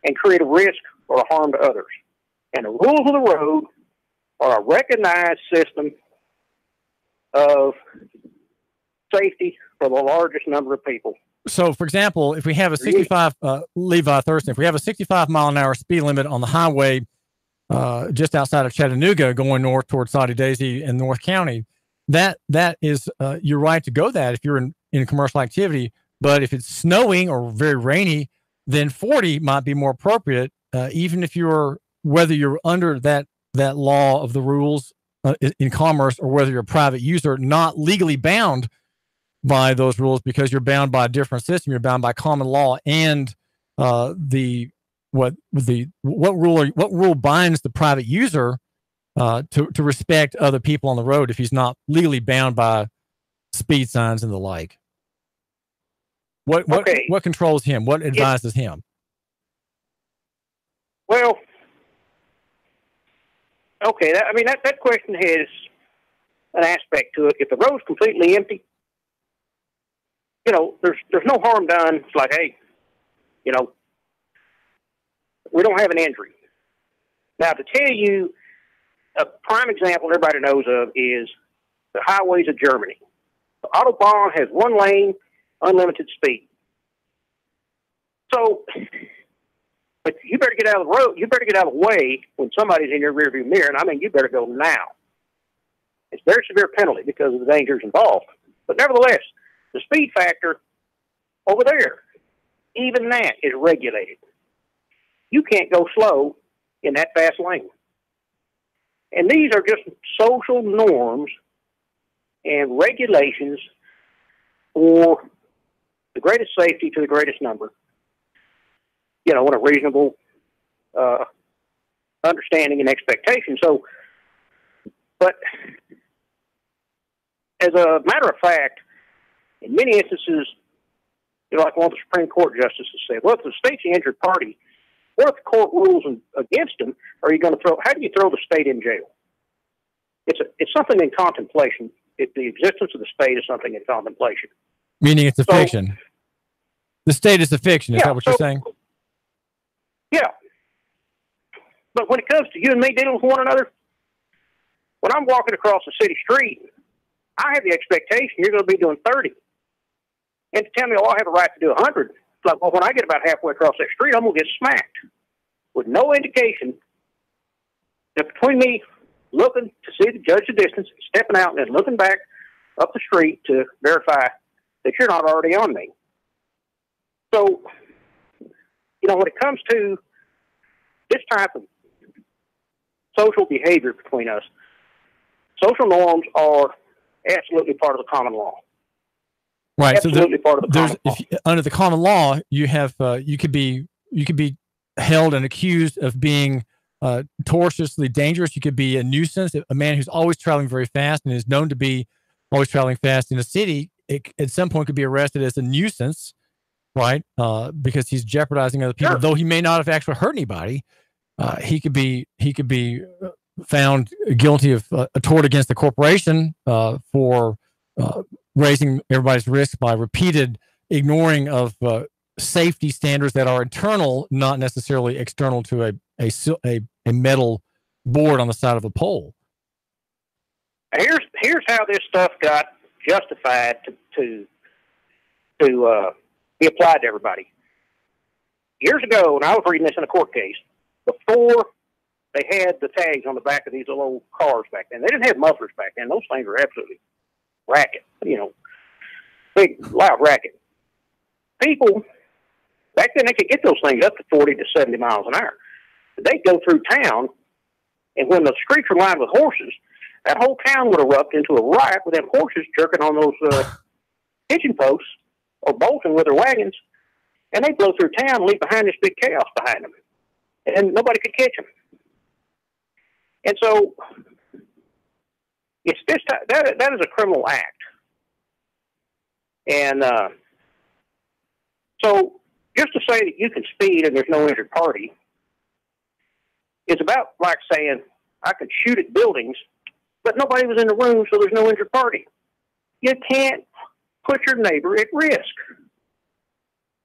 and create a risk or a harm to others. And the rules of the road are a recognized system of safety for the largest number of people. So, for example, if we have a 65, Levi Thurston, if we have a 65 mile an hour speed limit on the highway just outside of Chattanooga going north towards Saudi Daisy in North County, that is your right to go that if you're in commercial activity. But if it's snowing or very rainy, then 40 might be more appropriate, even if whether you're under that law of the rules in commerce or whether you're a private user, not legally bound by those rules because you're bound by a different system. You're bound by common law and what rule binds the private user to respect other people on the road if he's not legally bound by speed signs and the like. What controls him? What advises him? Well, okay. That question has an aspect to it. If the road's completely empty, there's no harm done. It's like, hey, we don't have an injury. Now, to tell you, a prime example everybody knows of is the highways of Germany. The Autobahn has one lane, unlimited speed. So, but you better get out of the road. You better get out of the way when somebody's in your rearview mirror, and you better go now. It's a very severe penalty because of the dangers involved. But nevertheless, the speed factor over there, even that is regulated. You can't go slow in that fast lane. And these are just social norms and regulations for the greatest safety to the greatest number, in a reasonable understanding and expectation. So, but as a matter of fact, in many instances, like one of the Supreme Court justices said, well, if the state's the injured party, what if the court rules against them? How do you throw the state in jail? It's something in contemplation. The existence of the state is something in contemplation. Meaning it's a fiction. The state is a fiction. Is that what you're saying? Yeah. But when it comes to you and me dealing with one another, when I'm walking across the city street, I have the expectation you're going to be doing 30. And to tell me, I have a right to do 100, it's like, well, when I get about halfway across that street, I'm going to get smacked with no indication that between me looking to see the judge the distance, stepping out, and then looking back up the street to verify that you're not already on me. So, when it comes to this type of social behavior between us, social norms are absolutely part of the common law. Right. Absolutely part of the common law. Under the common law, you have you could be held and accused of being tortiously dangerous. You could be a nuisance, a man who's always traveling very fast and is known to be always traveling fast in a city. At some point could be arrested as a nuisance, right? Because he's jeopardizing other people, though he may not have actually hurt anybody. He could be found guilty of a tort against the corporation for raising everybody's risk by repeated ignoring of safety standards that are internal, not necessarily external to a metal board on the side of a pole. Here's how this stuff got justified to be applied to everybody. Years ago, when I was reading this in a court case, before they had the tags on the back of these little old cars back then. They didn't have mufflers back then. Those things were absolutely racket, big, loud racket. People, back then they could get those things up to 40 to 70 miles an hour. They'd go through town, and when the streets were lined with horses, that whole town would erupt into a riot with them horses jerking on those hitching posts or bolting with their wagons, and they'd blow through town and leave behind this big chaos behind them. And nobody could catch them. And so, it's this that is a criminal act. And so, just to say that you can speed and there's no injured party is about like saying I could shoot at buildings, but nobody was in the room, so there's no injured party. You can't put your neighbor at risk.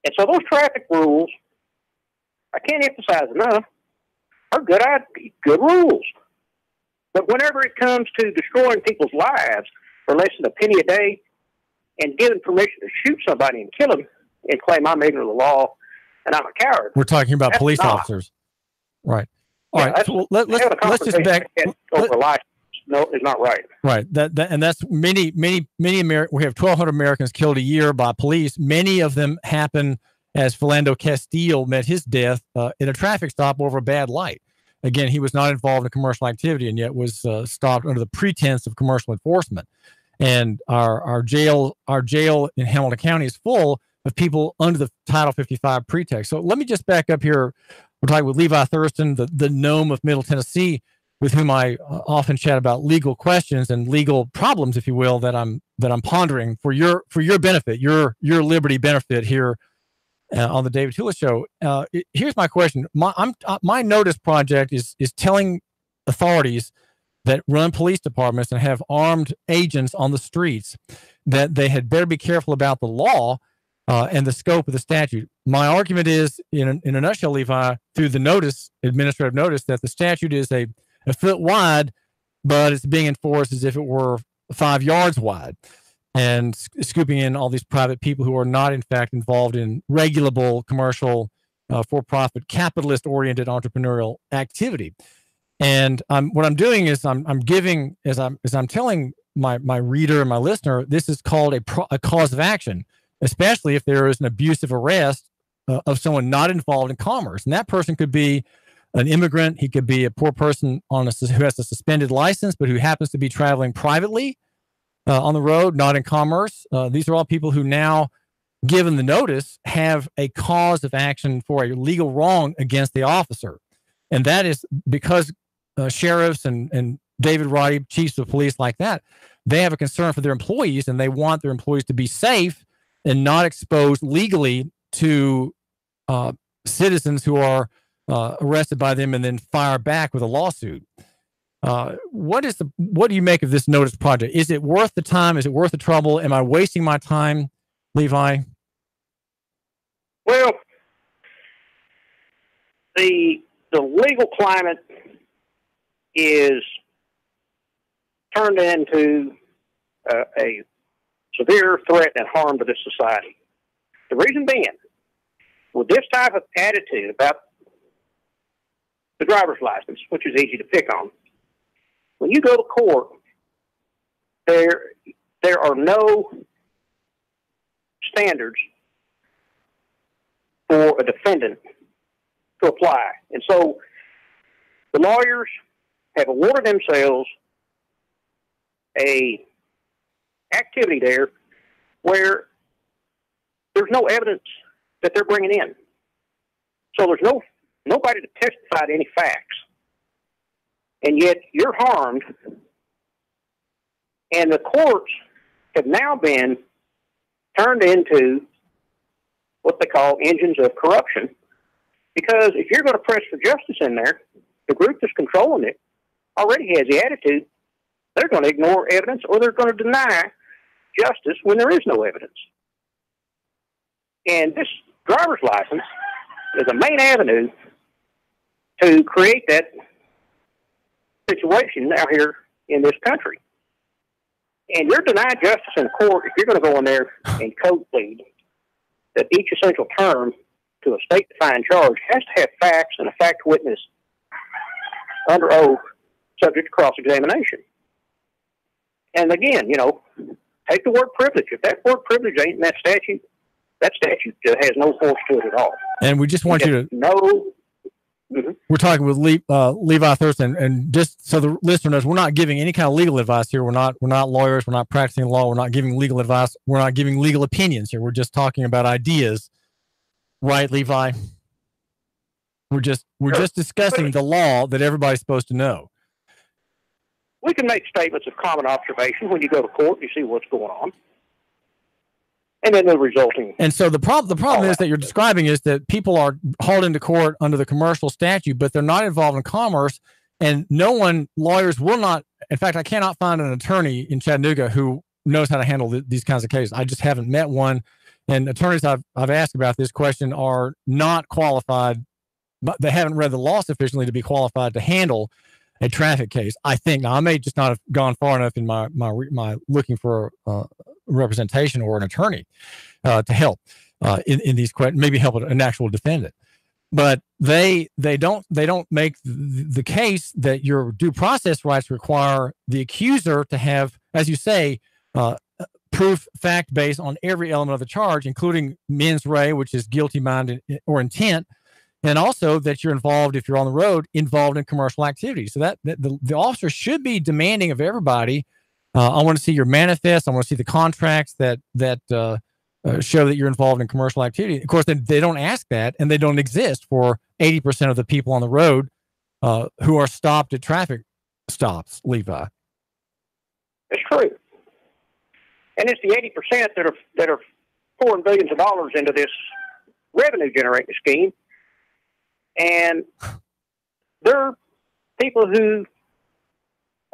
And so those traffic rules, I can't emphasize enough, are good rules. But whenever it comes to destroying people's lives for less than a penny a day and giving permission to shoot somebody and kill them and claim I'm ignorant of the law and I'm a coward. We're talking about police officers. Right. All right. So let's just back over life. No, it's not right. Right. And that's many we have 1,200 Americans killed a year by police. Many of them happen as Philando Castile met his death in a traffic stop over a bad light. Again, he was not involved in commercial activity and yet was stopped under the pretense of commercial enforcement. And our jail in Hamilton County is full of people under the Title 55 pretext. So let me just back up here. We're talking with Levi Thurston, the gnome of Middle Tennessee, with whom I often chat about legal questions and legal problems, if you will, that I'm pondering for your benefit, your liberty benefit here on the David Tula Show. Here's my question: my notice project is telling authorities that run police departments and have armed agents on the streets that they had better be careful about the law and the scope of the statute. My argument is, in a nutshell, Levi, through the administrative notice, that the statute is a foot wide, but it's being enforced as if it were 5 yards wide, and scooping in all these private people who are not, in fact, involved in regulable commercial, for-profit, capitalist-oriented entrepreneurial activity. And what I'm doing is I'm giving, as I'm telling my reader and my listener, this is called a cause of action, especially if there is an abusive arrest of someone not involved in commerce, and that person could be an immigrant. He could be a poor person who has a suspended license, but who happens to be traveling privately on the road, not in commerce. These are all people who now, given the notice, have a cause of action for a legal wrong against the officer. And that is because sheriffs and David Roddy, chiefs of police like that, they have a concern for their employees, and they want their employees to be safe and not exposed legally to citizens who are arrested by them and then fire back with a lawsuit. What do you make of this notice project? Is it worth the time? Is it worth the trouble? Am I wasting my time, Levi? Well, the legal climate is turned into a severe threat and harm to this society. The reason being, with this type of attitude about the driver's license, which is easy to pick on, when you go to court, there are no standards for a defendant to apply. And so the lawyers have awarded themselves a activity there where there's no evidence that they're bringing in. So there's nobody to testify to any facts. And yet you're harmed. And the courts have now been turned into what they call engines of corruption. Because if you're going to press for justice in there, the group that's controlling it already has the attitude they're going to ignore evidence, or they're going to deny justice when there is no evidence. And this driver's license is a main avenue to create that situation out here in this country. And you're denied justice in court if you're going to go in there and code plead that each essential term to a state-defined charge has to have facts and a fact witness under oath, subject to cross-examination. And again, take the word privilege. If that word privilege ain't in that statute has no force to it at all. And we just want you to know. We're talking with Levi Thurston, and just so the listener knows, we're not giving any kind of legal advice here. We're not lawyers. We're not practicing law. We're not giving legal advice. We're not giving legal opinions here. We're just talking about ideas, right, Levi? We're just discussing the law that everybody's supposed to know. We can make statements of common observation when you go to court. You see what's going on. And then the resulting. And so the problem is that you're describing is that people are hauled into court under the commercial statute, but they're not involved in commerce. And lawyers will not. In fact, I cannot find an attorney in Chattanooga who knows how to handle these kinds of cases. I just haven't met one. And attorneys I've asked about this question are not qualified, but they haven't read the law sufficiently to be qualified to handle a traffic case. I think. Now, I may just not have gone far enough in my looking for representation or an attorney to help in these questions, maybe help an actual defendant. But they don't make the case that your due process rights require the accuser to have, as you say, proof fact based on every element of the charge, including mens rea, which is guilty mind or intent. And also that you're involved, if you're on the road, involved in commercial activity. So that the officer should be demanding of everybody. I want to see your manifest. I want to see the contracts that show that you're involved in commercial activity. Of course, they don't ask that, and they don't exist for 80% of the people on the road who are stopped at traffic stops, Levi. It's true. And it's the 80% that are pouring billions of dollars into this revenue generating scheme. And there are people who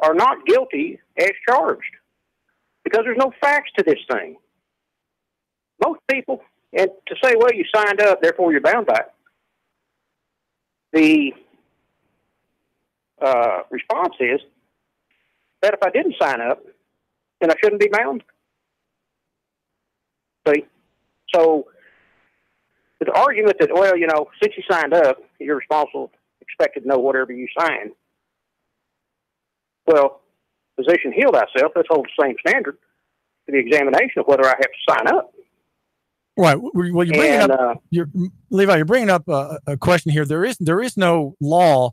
are not guilty as charged because there's no facts to this thing. Most people, and to say, well, you signed up, therefore you're bound by it. The response is that if I didn't sign up, then I shouldn't be bound. See? So the argument that, well, since you signed up, you're responsible, expected to know whatever you sign. Well, physician, heal thyself. Let's hold the same standard to the examination of whether I have to sign up. Right. Well, Levi, you're bringing up a question here. There is no law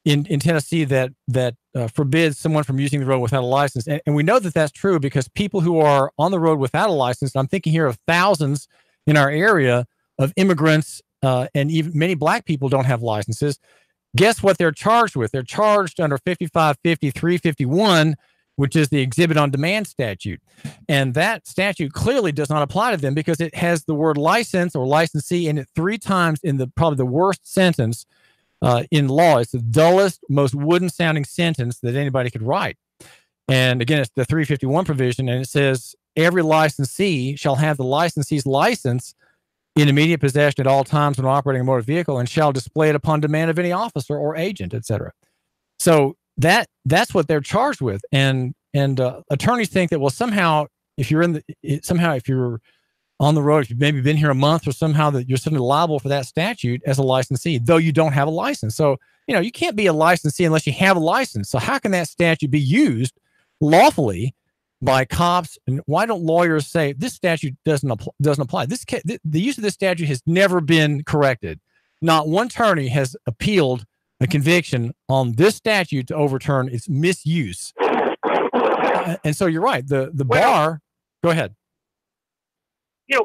in Tennessee that forbids someone from using the road without a license, and we know that that's true because people who are on the road without a license, I'm thinking here of thousands in our area of immigrants, and even many black people don't have licenses. Guess what they're charged with? They're charged under 5550 351, which is the exhibit on demand statute. And that statute clearly does not apply to them because it has the word license or licensee in it 3 times in probably the worst sentence in law. It's the dullest, most wooden sounding sentence that anybody could write. And again, it's the 351 provision, and it says every licensee shall have the licensee's license in immediate possession at all times when operating a motor vehicle and shall display it upon demand of any officer or agent, etc. So that's what they're charged with. And attorneys think that, well, somehow if you're on the road, if you've maybe been here a month or somehow that you're suddenly liable for that statute as a licensee, though you don't have a license. So, you can't be a licensee unless you have a license. So how can that statute be used lawfully by cops? And why don't lawyers say this statute doesn't apply? The use of this statute has never been corrected. Not one attorney has appealed a conviction on this statute to overturn its misuse. And so you're right. The bar. Go ahead.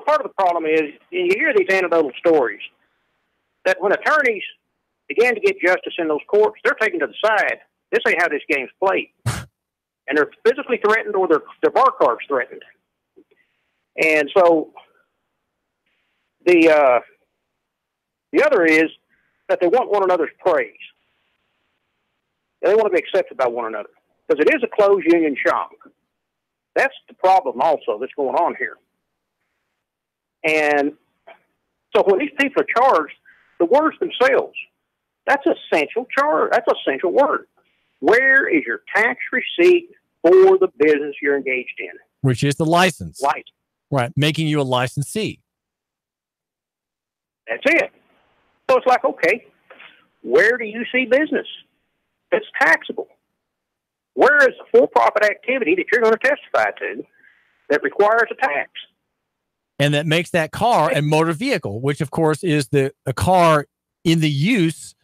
Part of the problem is you hear these anecdotal stories that when attorneys began to get justice in those courts, they're taken to the side. This ain't how this game's played. And they're physically threatened or their bar card's threatened. And so the other is that they want one another's praise. They want to be accepted by one another because it is a closed union shop. That's the problem also that's going on here. And so when these people are charged, the words themselves, that's essential charge. That's essential word. Where is your tax receipt for the business you're engaged in? Which is the license. Right. Making you a license. Licensee. That's it. So it's like, okay, where do you see business? that's taxable. Where is the for-profit activity that you're going to testify to that requires a tax? And that makes that car a motor vehicle, which of course is a car in the use,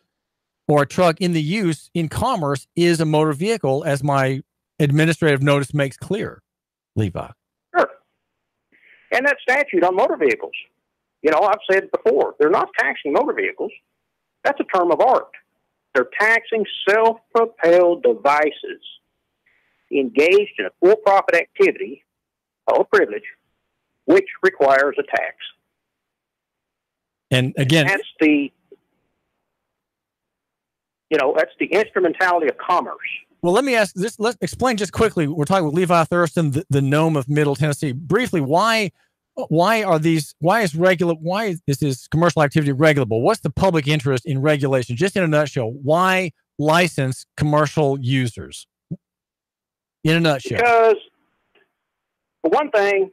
or a truck in the use in commerce is a motor vehicle, as my administrative notice makes clear, Levi. Sure. And that statute on motor vehicles, I've said before, they're not taxing motor vehicles. That's a term of art. They're taxing self-propelled devices engaged in a for-profit activity or privilege, which requires a tax. And again, that's the instrumentality of commerce. Well, let me ask this. Let's explain just quickly. We're talking with Levi Thurston, the gnome of Middle Tennessee. Briefly, why is this commercial activity regulable? What's the public interest in regulation? Just in a nutshell, why license commercial users? In a nutshell. Because, for one thing,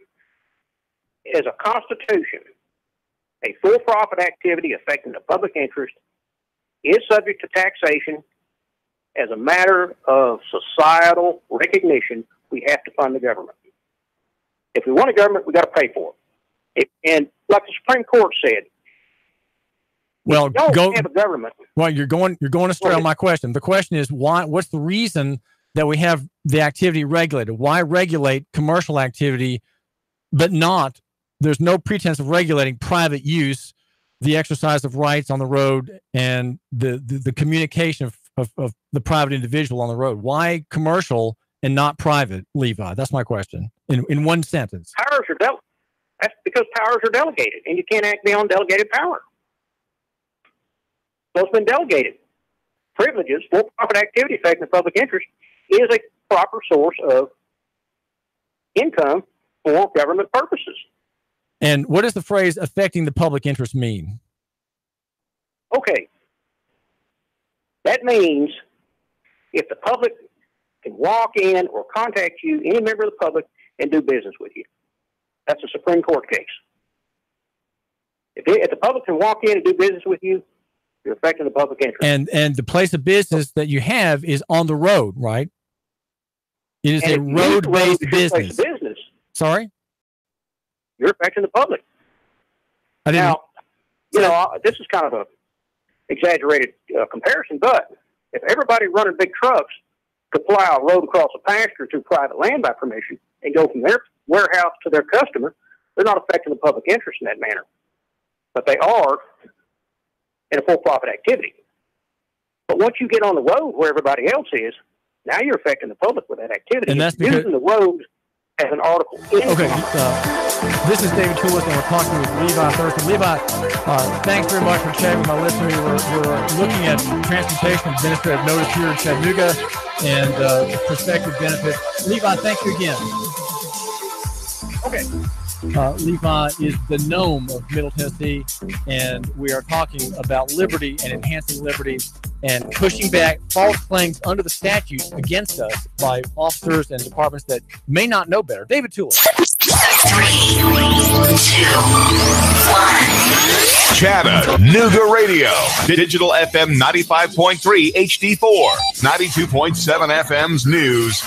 as a constitution, a for-profit activity affecting the public interest is subject to taxation. As a matter of societal recognition, we have to fund the government. If we want a government, we got to pay for it. And like the Supreme Court said, well, have a government. Well, you're going astray on my question. The question is why? What's the reason that we have the activity regulated? Why regulate commercial activity, but not? There's no pretense of regulating private use, the exercise of rights on the road, and the communication of the private individual on the road. Why commercial and not private, Levi? That's my question. In one sentence. That's because powers are delegated, and you can't act beyond delegated power. So it's been delegated. Privileges, for-profit activity affecting the public interest, is a proper source of income for government purposes. And what does the phrase affecting the public interest mean? Okay. That means if the public can walk in or contact you, any member of the public, and do business with you. That's a Supreme Court case. If the public can walk in and do business with you, you're affecting the public interest. And the place of business that you have is on the road, right? It is a road-based business. Sorry? You're affecting the public. Now, this is kind of a exaggerated comparison, but if everybody running big trucks could plow a road across a pasture to private land by permission and go from their warehouse to their customer, they're not affecting the public interest in that manner. But they are in a for-profit activity. But once you get on the road where everybody else is, now you're affecting the public with that activity. And that's because using the road as an article. Okay. This is David Toulis, and we're talking with Levi Thurston. Levi, thanks very much for chatting with my listeners. We're looking at transportation administrative notice here in Chattanooga and prospective benefits. Levi, thank you again. Okay. Levi is the gnome of Middle Tennessee, and we are talking about liberty and enhancing liberty and pushing back false claims under the statute against us by officers and departments that may not know better. David Toulis. 3, 2, 1. Chattanooga Radio. Digital FM 95.3 HD4. 92.7 FM's news.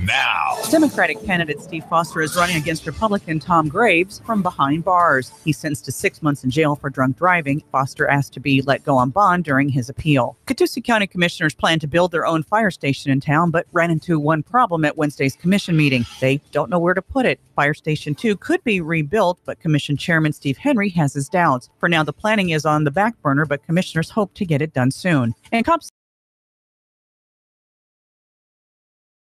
Now. Democratic candidate Steve Foster is running against Republican Tom Graves from behind bars. He's sentenced to 6 months in jail for drunk driving. Foster asked to be let go on bond during his appeal. Catoosa County commissioners plan to build their own fire station in town, but ran into one problem at Wednesday's commission meeting. They don't know where to put it. Fire Station 2 could be rebuilt, but Commission Chairman Steve Henry has his doubts. For now, the planning is on the back burner, but commissioners hope to get it done soon. And cops